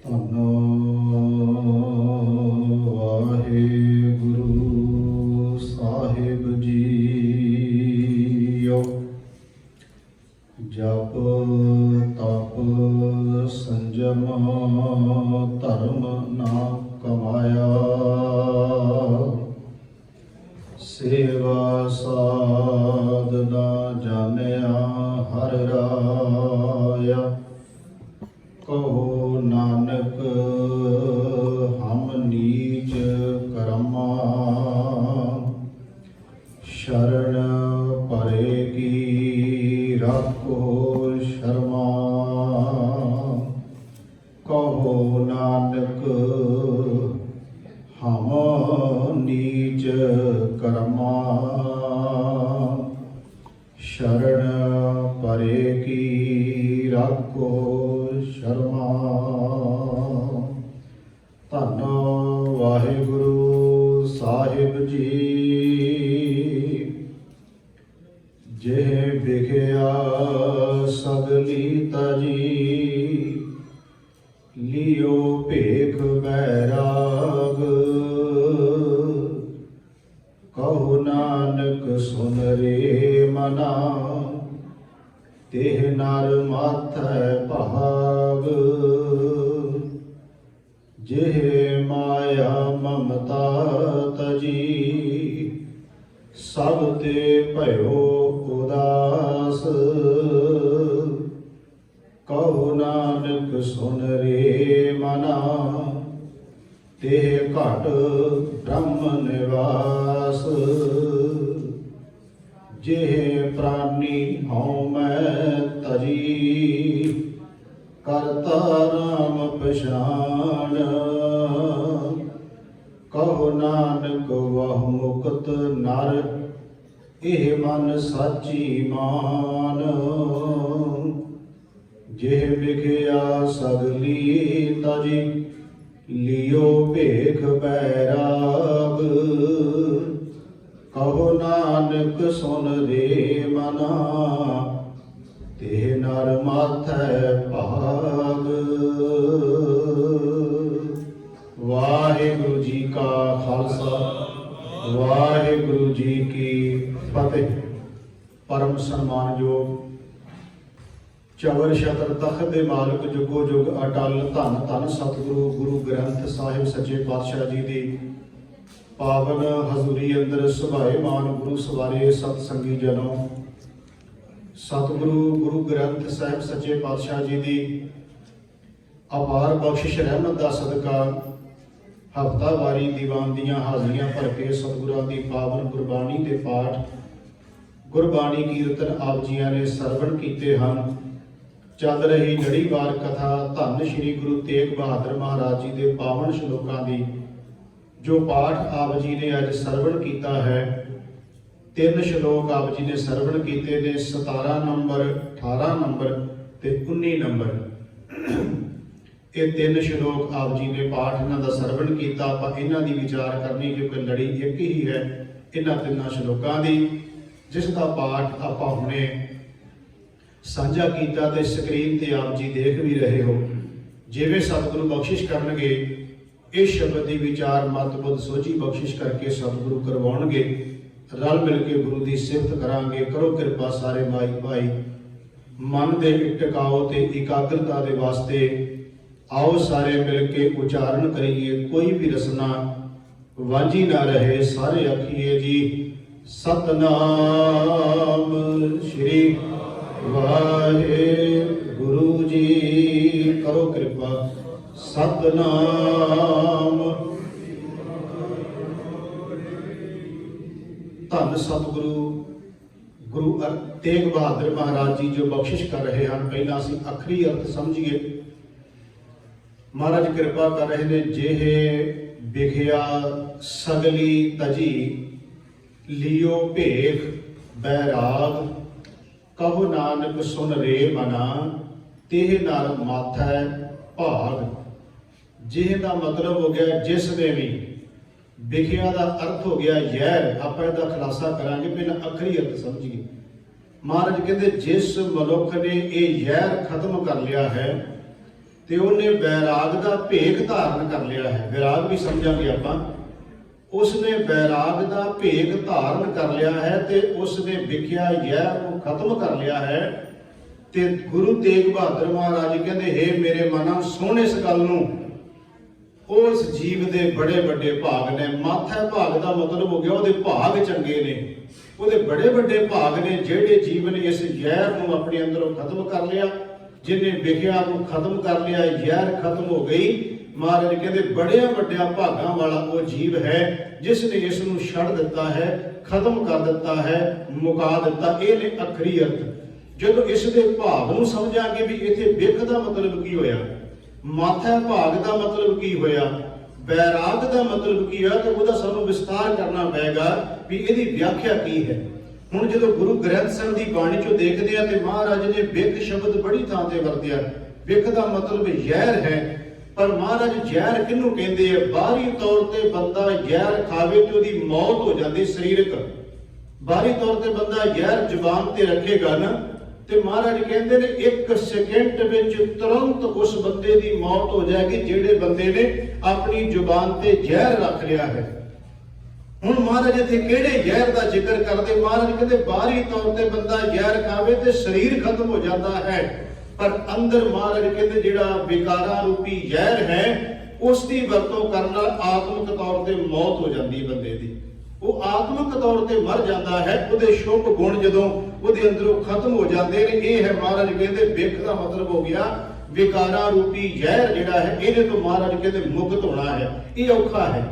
ਧੰਨ ਵਾਹਿਗੁਰੂ ਸਾਹਿਬ ਜੀਓ। ਜਪ ਤਪ ਸੰਜਮ ਧਰਮ ਨਾ ਕਮਾਇਆ, ਸੇਵਾ ਸਾਧਨਾ ਜਾਣਿਆ ਹਰਿ ਰਾਇਆ। ਕਹੋ ਨਾਨਕ ਹਮ ਨੀਚ ਕਰਮਾ, ਸ਼ਰਨ ਪਰੇ ਕੀ ਰਾਖੋ ਸ਼ਰਮਾ। ਕਹੋ ਨਾਨਕ ਹਮ ਨੀਚ ਕਰਮਾ, ਸ਼ਰਨ ਪਰੇ ਕੀ ਰਾਖੋ ਸ਼ਰਮਾ। ਧੰਨ ਵਾਹਿਗੁਰੂ ਸਾਹਿਬ ਜੀ। ਜਿਹ ਵਿਖਿਆ ਸਗਲੀ ਤਜੀ, ਲਿਓ ਭੇਖ ਬੈਰਾਗ। ਕਹੋ ਨਾਨਕ ਸੁਨ ਰੇ ਮਨਾ, ਤਿਹ ਨਰ ਮਾਥੈ ਭਾਗ। ਜਿਹ ਮਾਇਆ ਮਮਤਾ ਤਜੀ, ਸਭ ਤੇ ਭਇਓ ਉਦਾਸ। ਕਹੋ ਨਾਨਕ ਸੁਨ ਰੇ ਮਨਾ, ਤਿਹ ਘਟ ਬ੍ਰਹਮ ਨਿਵਾਸ। ਜਿਹ ਪ੍ਰਾਨੀ ਹਉ ਮੈਂ ਤਜੀ, ਕਰਤਾ ਰਾਮ ਪਛਾਣ। ਕਹੋ ਨਾਨਕ ਵਹੁ ਮੁਕਤ ਨਰ, ਇਹ ਮਨ ਸਾਚੀ ਮਾਨ। ਜਿਹ ਵਿਖਿਆ ਸਗਲੀ ਤਜੀ, ਲਿਓ ਭੇਖ ਬੈਰਾਗ। ਕਹੋ ਨਾਨਕ ਸੁਨ ਰੇ ਮਨਾ, ਤਿਹ ਨਰ ਮਾਥੈ ਭਾਗ। ਵਾਹਿਗੁਰੂ ਜੀ ਕਾ ਖਾਲਸਾ, ਵਾਹਿਗੁਰੂ ਜੀ ਕੀ ਫਤਿਹ। ਪਰਮ ਸਨਮਾਨਯੋਗ ਚਵਰ ਛਤਰ ਤਖਤ ਦੇ ਮਾਲਕ ਜੁਗੋ ਜੁਗ ਅਟਲ ਧੰਨ ਧੰਨ ਸਤਿਗੁਰੂ ਗੁਰੂ ਗ੍ਰੰਥ ਸਾਹਿਬ ਸੱਚੇ ਪਾਤਸ਼ਾਹ ਜੀ ਦੀ ਪਾਵਨ ਹਜ਼ੂਰੀ ਅੰਦਰ ਸੁਭਾਏਮਾਨ ਗੁਰੂ ਸਵਾਰੇ ਸਤ ਸੰਗੀ ਜਨੋ। ਸਤਿਗੁਰੂ ਗੁਰੂ ਗ੍ਰੰਥ ਸਾਹਿਬ ਸੱਚੇ ਪਾਤਸ਼ਾਹ ਜੀ ਦੀ ਅਪਾਰ ਬਖਸ਼ਿਸ਼ ਰਹਿਮਤ ਦਾ ਸਦਕਾ ਹਫ਼ਤਾਵਾਰੀ ਦੀਵਾਨ ਦੀਆਂ ਹਾਜ਼ਰੀਆਂ ਭਰ ਕੇ ਸਤਿਗੁਰਾਂ ਦੀ ਪਾਵਨ ਗੁਰਬਾਣੀ ਦੇ ਪਾਠ, ਗੁਰਬਾਣੀ ਕੀਰਤਨ ਆਪ ਜੀਆਂ ਨੇ ਸਰਵਣ ਕੀਤੇ ਹਨ। ਚੱਲ ਰਹੀ ਲੜੀਵਾਰ ਕਥਾ ਧੰਨ ਸ਼੍ਰੀ ਗੁਰੂ ਤੇਗ ਬਹਾਦਰ ਮਹਾਰਾਜ ਜੀ ਦੇ ਪਾਵਨ ਸ਼ਲੋਕਾਂ ਦੀ ਜੋ ਪਾਠ ਆਪ ਜੀ ਨੇ ਅੱਜ ਸਰਵਣ ਕੀਤਾ ਹੈ। 3 ਸ਼ਲੋਕ ਆਪ ਜੀ ਨੇ ਸਰਵਣ ਕੀਤੇ ਨੇ, 17 ਨੰਬਰ, 18 ਨੰਬਰ ਤੇ 19 ਨੰਬਰ। ਇਹ 3 ਸ਼ਲੋਕ ਆਪ ਜੀ ਨੇ ਪਾਠ ਇਹਨਾਂ ਦਾ ਸਰਵਣ ਕੀਤਾ। ਆਪਾਂ ਇਹਨਾਂ ਦੀ ਵਿਚਾਰ ਕਰਨੀ ਕਿਉਂਕਿ ਲੜੀ ਇੱਕ ਹੀ ਹੈ ਇਹਨਾਂ 3 ਸ਼ਲੋਕਾਂ ਦੀ, ਜਿਸ ਦਾ ਪਾਠ ਆਪਾਂ ਹੁਣੇ ਸਾਂਝਾ ਕੀਤਾ ਤੇ ਸਕਰੀਨ ਤੇ ਆਪ ਜੀ ਦੇਖ ਵੀ ਰਹੇ ਹੋ। ਜਿਵੇਂ ਸਤਿਗੁਰੂ ਬਖਸ਼ਿਸ਼ ਕਰਨਗੇ ਇਸ ਸ਼ਬਦ ਦੀ ਵਿਚਾਰ ਮਤ ਬੁੱਧ ਸੋਝੀ ਬਖਸ਼ਿਸ਼ ਕਰਕੇ ਸਤਿਗੁਰੂ ਕਰਵਾਉਣਗੇ। ਰਲ ਮਿਲ ਕੇ ਗੁਰੂ ਦੀ ਸਿਫਤ ਕਰਾਂਗੇ। ਕਰੋ ਕਿਰਪਾ ਸਾਰੇ ਮਾਈ ਭਾਈ, ਮਨ ਦੇ ਟਿਕਾਓ ਤੇ ਇਕਾਗਰਤਾ ਦੇ ਵਾਸਤੇ ਆਓ ਸਾਰੇ ਮਿਲ ਕੇ ਉਚਾਰਨ ਕਰੀਏ। ਕੋਈ ਵੀ ਰਸਨਾ ਵਾਂਝੀ ਨਾ ਰਹੇ। ਸਾਰੇ ਆਖੀਏ ਜੀ ਸਤਨਾਮ ਸ਼੍ਰੀ ਵਾਹਿਗੁਰੂ ਜੀ। ਕਰੋ ਕਿਰਪਾ ਸਤਨਾਮ। ਧੰਨ ਸਤਿਗੁਰੂ ਗੁਰੂ ਤੇਗ ਬਹਾਦਰ ਮਹਾਰਾਜ ਜੀ ਜੋ ਬਖਸ਼ਿਸ਼ ਕਰ ਰਹੇ ਹਨ। ਪਹਿਲਾਂ ਅਸੀਂ ਅੱਖਰੀ ਅਰਥ ਸਮਝੀਏ। ਮਹਾਰਾਜ ਕਿਰਪਾ ਕਰ ਰਹੇ ਨੇ। ਜਿਹ ਵਿਖਿਆ ਸਗਲੀ ਤਜੀ, ਲਿਓ ਭੇਖ ਬੈਰਾਗ। ਕਹੋ ਨਾਨਕ ਸੁਨ ਰੇ ਮਨਾ, ਤਿਹ ਨਰ ਮਾਥੈ ਭਾਗ। ਜਿਹ ਦਾ ਮਤਲਬ ਹੋ ਗਿਆ ਜਿਸ ਨੇ ਵੀ। ਵਿਖਿਆ ਦਾ ਅਰਥ ਹੋ ਗਿਆ ਜ਼ਹਿਰ। ਆਪਾਂ ਇਹਦਾ ਖੁਲਾਸਾ ਕਰਾਂਗੇ, ਪਹਿਲਾਂ ਅੱਖਰੀ ਅਰਥ ਸਮਝੀਏ। ਮਹਾਰਾਜ ਕਹਿੰਦੇ ਜਿਸ ਮਨੁੱਖ ਨੇ ਇਹ ਜ਼ਹਿਰ ਖਤਮ ਕਰ ਲਿਆ ਹੈ, ਤੇ ਉਹਨੇ ਬੈਰਾਗ ਦਾ ਭੇਖ ਧਾਰਨ ਕਰ ਲਿਆ ਹੈ। ਵਿਰਾਗ ਵੀ ਸਮਝਾਂਗੇ ਆਪਾਂ। ਉਸਨੇ ਬੈਰਾਗ ਦਾ ਭੇਖ ਧਾਰਨ ਕਰ ਲਿਆ ਹੈ ਤੇ ਉਸਨੇ ਵਿਖਿਆ ਜ਼ਹਿਰ ਨੂੰ ਖਤਮ ਕਰ ਲਿਆ ਹੈ। ਤੇ ਗੁਰੂ ਤੇਗ ਬਹਾਦਰ ਮਹਾਰਾਜ ਕਹਿੰਦੇ, ਹੇ ਮੇਰੇ ਮਨਾਂ ਸੁਣ ਇਸ ਗੱਲ ਨੂੰ, ਉਸ ਜੀਵ ਦੇ ਬੜੇ ਵੱਡੇ ਭਾਗ ਨੇ। ਮਾਥਾ ਭਾਗ ਦਾ ਮਤਲਬ ਹੋ ਗਿਆ ਉਹਦੇ ਭਾਗ ਚੰਗੇ ਨੇ, ਉਹਦੇ ਬੜੇ ਵੱਡੇ ਭਾਗ ਨੇ। ਜਿਹੜੇ ਜੀਵ ਨੇ ਇਸ ਜ਼ਹਿਰ ਨੂੰ ਆਪਣੇ ਅੰਦਰੋਂ ਖਤਮ ਕਰ ਲਿਆ, ਜਿਹਨੇ ਵਿਖਿਆ ਨੂੰ ਖਤਮ ਕਰ ਲਿਆ, ਜ਼ਹਿਰ ਖਤਮ ਹੋ ਗਈ। ਮਹਾਰਾਜ ਕਹਿੰਦੇ ਬੜਿਆਂ ਵੱਡਿਆਂ ਭਾਗਾਂ ਵਾਲਾ ਉਹ ਜੀਵ ਹੈ ਜਿਸ ਨੇ ਇਸ ਨੂੰ ਛੱਡ ਦਿੱਤਾ ਹੈ, ਖਤਮ ਕਰ ਦਿੱਤਾ ਹੈ, ਮੁਕਾ ਦਿੱਤਾ। ਇਹ ਨੇ ਅਖਰੀ ਅਰਥ। ਜਦੋਂ ਇਸ ਦੇ ਭਾਵ ਨੂੰ ਸਮਝਾਂਗੇ ਵੀ ਇੱਥੇ ਵਿਖ ਦਾ ਮਤਲਬ ਕੀ ਹੋਇਆ, ਮਾਥਾ ਭਾਗ ਦਾ ਮਤਲਬ ਕੀ ਹੋਇਆ, ਬੈਰਾਗ ਦਾ ਮਤਲਬ ਕੀ ਹੋਇਆ, ਤੇ ਉਹਦਾ ਸਾਨੂੰ ਵਿਸਤਾਰ ਕਰਨਾ ਪਏਗਾ ਵੀ ਇਹਦੀ ਵਿਆਖਿਆ ਕੀ ਹੈ। ਹੁਣ ਜਦੋਂ ਗੁਰੂ ਗ੍ਰੰਥ ਸਾਹਿਬ ਦੀ ਬਾਣੀ ਚੋਂ ਦੇਖਦੇ ਆ ਤੇ ਮਹਾਰਾਜ ਨੇ ਵਿਖ ਸ਼ਬਦ ਬੜੀ ਥਾਂ ਤੇ ਵਰਤਿਆ। ਵਿਖ ਦਾ ਮਤਲਬ ਜ਼ਹਿਰ ਹੈ, ਪਰ ਮਹਾਰਾਜ ਜ਼ਹਿਰ ਕਿਹਨੂੰ ਕਹਿੰਦੇ ਆ? ਬਾਹਰੀ ਤੌਰ ਤੇ ਬੰਦਾ ਜ਼ਹਿਰ ਖਾਵੇ ਤੇ ਉਹਦੀ ਮੌਤ ਹੋ ਜਾਂਦੀ ਸਰੀਰਕ। ਬਾਹਰੀ ਤੌਰ ਤੇ ਬੰਦਾ ਜ਼ਹਿਰ ਜ਼ੁਬਾਨ ਤੇ ਰੱਖੇਗਾ ਨਾ, ਤੇ ਮਹਾਰਾਜ ਕਹਿੰਦੇ ਨੇ 1 ਸਕਿੰਟ ਵਿੱਚ ਤੁਰੰਤ ਉਸ ਬੰਦੇ ਦੀ ਮੌਤ ਹੋ ਜਾਏਗੀ ਜਿਹੜੇ ਬੰਦੇ ਨੇ ਆਪਣੀ ਜ਼ੁਬਾਨ ਤੇ ਜ਼ਹਿਰ ਰੱਖ ਲਿਆ ਹੈ। ਹੁਣ ਮਹਾਰਾਜ ਇੱਥੇ ਕਿਹੜੇ ਜ਼ਹਿਰ ਦਾ ਜ਼ਿਕਰ ਕਰਦੇ? ਮਹਾਰਾਜ ਕਹਿੰਦੇ ਬਾਹਰੀ ਤੌਰ ਤੇ ਬੰਦਾ ਜ਼ਹਿਰ ਖਾਵੇ ਤੇ ਸਰੀਰ ਖਤਮ ਹੋ ਜਾਂਦਾ ਹੈ, ਪਰ ਅੰਦਰ ਮਹਾਰਾਜ ਕਹਿੰਦੇ ਜਿਹੜਾ ਵਿਕਾਰਾਂ ਰੂਪੀ ਜ਼ਹਿਰ ਹੈ ਉਸ ਦੀ ਵਰਤੋਂ ਕਰਨ ਨਾਲ ਆਤਮਿਕ ਤੌਰ ਤੇ ਮੌਤ ਹੋ ਜਾਂਦੀ ਹੈ ਬੰਦੇ ਦੀ। ਉਹ ਆਤਮਿਕ ਤੌਰ ਤੇ ਮਰ ਜਾਂਦਾ ਹੈ, ਉਹਦੇ ਸ਼ੁਭ ਗੁਣ ਜਦੋਂ ਉਹਦੇ ਅੰਦਰੋਂ ਖਤਮ ਹੋ ਜਾਂਦੇ ਨੇ। ਇਹ ਹੈ ਮਹਾਰਾਜ ਕਹਿੰਦੇ ਵਿਖ ਦਾ ਮਤਲਬ ਹੋ ਗਿਆ ਵਿਕਾਰਾਂ ਰੂਪੀ ਜ਼ਹਿਰ ਜਿਹੜਾ ਹੈ, ਇਹਦੇ ਤੋਂ ਮਹਾਰਾਜ ਕਹਿੰਦੇ ਮੁਕਤ ਹੋਣਾ ਹੈ। ਇਹ ਔਖਾ ਹੈ।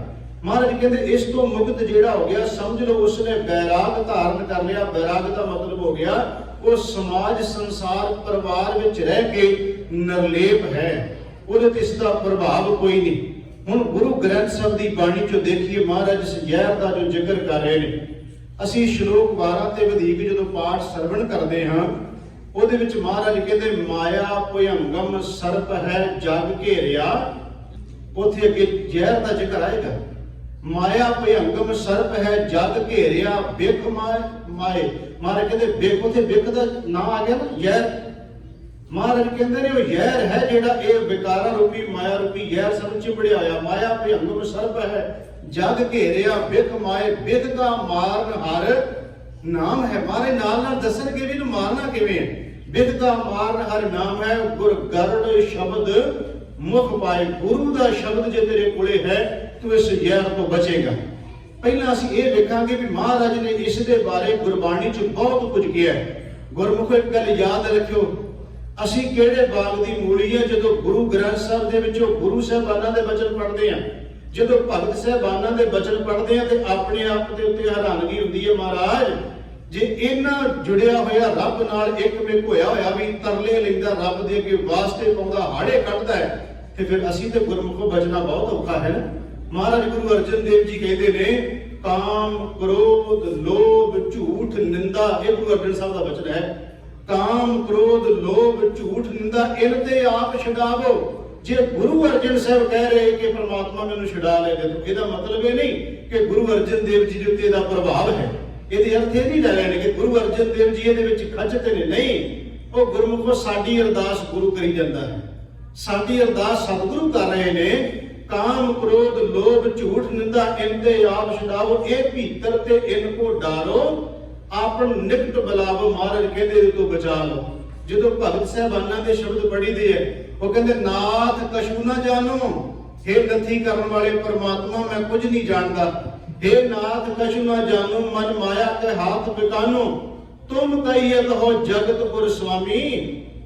ਮਹਾਰਾਜ ਕਹਿੰਦੇ ਇਸ ਤੋਂ ਮੁਕਤ ਜਿਹੜਾ ਹੋ ਗਿਆ, ਸਮਝ ਲਓ ਉਸਨੇ ਬੈਰਾਗ ਧਾਰਨ ਕਰ ਲਿਆ। ਬੈਰਾਗ ਦਾ ਮਤਲਬ ਹੋ ਗਿਆ ਉਹ ਸਮਾਜ ਸੰਸਾਰ ਪਰਿਵਾਰ ਵਿੱਚ ਰਹਿ ਕੇ ਨਿਰਲੇਪ ਹੈ, ਉਹਦੇ ਤੇ ਇਸ ਦਾ ਪ੍ਰਭਾਵ ਕੋਈ ਨਹੀਂ। ਹੁਣ ਗੁਰੂ ਗ੍ਰੰਥ ਸਾਹਿਬ ਦੀ ਬਾਣੀ ਚੋਂ ਦੇਖੀਏ ਮਹਾਰਾਜ ਇਸ ਜ਼ਹਿਰ ਦਾ ਜੋ ਜ਼ਿਕਰ ਕਰ ਰਹੇ ਨੇ। ਅਸੀਂ ਸ਼ਲੋਕ 12 ਤੇ ਵਧੇਕ ਜਦੋਂ ਪਾਠ ਸਰਵਣ ਕਰਦੇ ਹਾਂ ਉਹਦੇ ਵਿੱਚ ਮਹਾਰਾਜ ਕਹਿੰਦੇ ਮਾਇਆ ਭਯੰਗਮ ਸਰਪ ਹੈ ਜਗ ਘੇਰਿਆ। ਉੱਥੇ ਅੱਗੇ ਜ਼ਹਿਰ ਦਾ ਜ਼ਿਕਰ ਆਏਗਾ। ਮਾਇਆ ਭਯੰਗਮ ਸਰਪ ਹੈ ਜਗ ਘੇਰਿਆ ਬਿਖ ਮਾਏ। ਮਹਾਰਾਜ ਕਹਿੰਦੇ ਬਿਖ, ਉੱਥੇ ਬਿਖ ਦਾ ਨਾਂ ਆ ਗਿਆ ਨਾ, ਜ਼ਹਿਰ। ਮਹਾਰਾਜ ਕਹਿੰਦੇ ਨੇ ਉਹ ਜ਼ਹਿਰ ਹੈ ਜਿਹੜਾ ਇਹ ਵਿਕਾਰਾਂ ਰੂਪੀ ਮਾਇਆ ਰੂਪੀ ਜ਼ਹਿਰ ਸਾਨੂੰ ਚਿੰਬੜਿਆ ਹੋਇਆ। ਮਾਇਆ ਭਯੰਗਮ ਸਰਪ ਹੈ ਜਗ ਘੇਰਿਆ ਬਿਖ ਮਾਏ। ਬਿਖ ਦਾ ਮਾਰਨ ਹਰ ਨਾਮ ਹੈ। ਮਹਾਰਾਜ ਨਾਲ ਨਾਲ ਦੱਸਣਗੇ ਵੀ ਇਹਨੂੰ ਮਾਰਨਾ ਕਿਵੇਂ ਹੈ। ਬਿਖ ਦਾ ਮਾਰਨ ਹਰ ਨਾਮ ਹੈ। ਗੁਰ ਗਰੜ ਸ਼ਬਦ ਮੁਖ ਪਾਏ। ਗੁਰੂ ਦਾ ਸ਼ਬਦ ਜੇ ਤੇਰੇ ਕੋਲੇ ਹੈ ਤੂੰ ਇਸ ਜ਼ਹਿਰ ਤੋਂ ਬਚੇਗਾ। ਪਹਿਲਾਂ ਅਸੀਂ ਇਹ ਵੇਖਾਂਗੇ ਵੀ ਮਹਾਰਾਜ ਨੇ ਇਸ ਦੇ ਬਾਰੇ ਗੁਰਬਾਣੀ 'ਚ ਬਹੁਤ ਕੁਝ ਕਿਹਾ ਹੈ। ਗੁਰਮੁਖੋ ਇੱਕ ਗੱਲ ਯਾਦ ਰੱਖਿਓ, ਅਸੀਂ ਕਿਹੜੇ ਬਾਗ ਦੀ ਮੂਲੀ ਹੈ? ਜਦੋਂ ਗੁਰੂ ਗ੍ਰੰਥ ਸਾਹਿਬ ਦੇ ਵਿੱਚੋਂ ਗੁਰੂ ਸਾਹਿਬਾਨਾਂ ਦੇ ਬਚਨ ਪੜ੍ਹਦੇ ਹਾਂ, ਜਦੋਂ ਭਗਤ ਸਾਹਿਬਾਨਾਂ ਦੇ ਬਚਨ ਪੜ੍ਹਦੇ ਹਾਂ ਤੇ ਆਪਣੇ ਆਪ ਦੇ ਉੱਤੇ ਹੈਰਾਨਗੀ ਹੁੰਦੀ ਹੈ, ਮਹਾਰਾਜ ਜੇ ਇਹਨਾਂ ਜੁੜਿਆ ਹੋਇਆ ਰੱਬ ਨਾਲ ਇੱਕਮਿਕ ਹੋਇਆ ਹੋਇਆ ਵੀ ਤਰਲੇ ਲੈਂਦਾ, ਰੱਬ ਦੇ ਅੱਗੇ ਵਾਸਤੇ ਪਾਉਂਦਾ, ਹਾੜੇ ਕੱਢਦਾ ਹੈ, ਤੇ ਫਿਰ ਅਸੀਂ ਤੇ ਗੁਰਮੁਖੋਂ ਬਚਣਾ ਬਹੁਤ ਔਖਾ ਹੈ ਨਾ। ਮਹਾਰਾਜ ਗੁਰੂ ਅਰਜਨ ਦੇਵ ਜੀ ਕਹਿੰਦੇ ਨੇ ਕਾਮ ਕ੍ਰੋਧ ਲੋਭ ਝੂਠ ਨਿੰਦਾ, ਇਹ ਗੁਰੂ ਅਰਜਨ ਸਾਹਿਬ ਦਾ ਬਚਨ ਹੈ। ਕਾਮ ਕ੍ਰੋਧ ਲੋਭ ਝੂਠ ਨਿੰਦਾ ਇਨ ਤੇ ਆਪ ਛਡਾਵੋ। ਜੇ ਗੁਰੂ ਅਰਜਨ ਸਾਹਿਬ ਕਹਿ ਰਹੇ ਕਿ ਪ੍ਰਮਾਤਮਾ ਮੈਨੂੰ ਛੁਡਾ ਲੈ ਦੇ, ਇਹਦਾ ਮਤਲਬ ਇਹ ਨਹੀਂ ਕਿ ਗੁਰੂ ਅਰਜਨ ਦੇਵ ਜੀ ਦੇ ਉੱਤੇ ਇਹਦਾ ਪ੍ਰਭਾਵ ਹੈ। ਇਹਦੇ ਅਰਥ ਇਹ ਨਹੀਂ ਲੈ ਲੈਣੇ ਕਿ ਗੁਰੂ ਅਰਜਨ ਦੇਵ ਜੀ ਇਹਦੇ ਵਿੱਚ ਖੱਚਤੇ ਨੇ। ਨਹੀਂ, ਉਹ ਗੁਰਮੁਖੋ ਸਾਡੀ ਅਰਦਾਸ ਗੁਰੂ ਕਰੀ ਜਾਂਦਾ ਹੈ। ਸਾਡੀ ਅਰਦਾਸ ਸਤਿਗੁਰੂ ਕਰ ਰਹੇ ਨੇ। ਕਾਮ ਕ੍ਰੋਧ ਲੋਭ ਝੂਠ ਨਿੰਦਾ ਇਨ ਤੇ ਆਪ ਛਡਾਵੋ। ਇਹ ਭੀਤਰ ਤੇ ਇਨ ਕੋ ਡਾਰੋ ਆਪਨ ਨਿਕਟ ਬੁਲਾਵੋ। ਮਹਾਰਾਜ ਕਹਿੰਦੇ ਇਹਦੇ ਤੋਂ ਬਚਾ ਲਓ। ਜਦੋਂ ਭਗਤ ਸਾਹਿਬਾਨਾਂ ਦੇ ਸ਼ਬਦ ਪੜ੍ਹੀਦੇ ਹੈ, ਉਹ ਕਹਿੰਦੇ ਨਾਥ ਕਛੂ ਨਾ ਜਾਣੋ, ਹੇ ਨਥੀ ਕਰਨ ਵਾਲੇ ਪਰਮਾਤਮਾ ਮੈਂ ਕੁਝ ਨਹੀਂ ਜਾਣਦਾ। ਹੇ ਨਾਥ ਕਛੂ ਨਾ ਜਾਣੋ ਮਨ ਮਾਇਆ ਕੇ ਹਾਥ ਬਿਕਾਨੋ। ਤੁਮ ਕਹੀਏ ਹੋ ਜਗਤ ਗੁਰ ਸੁਆਮੀ।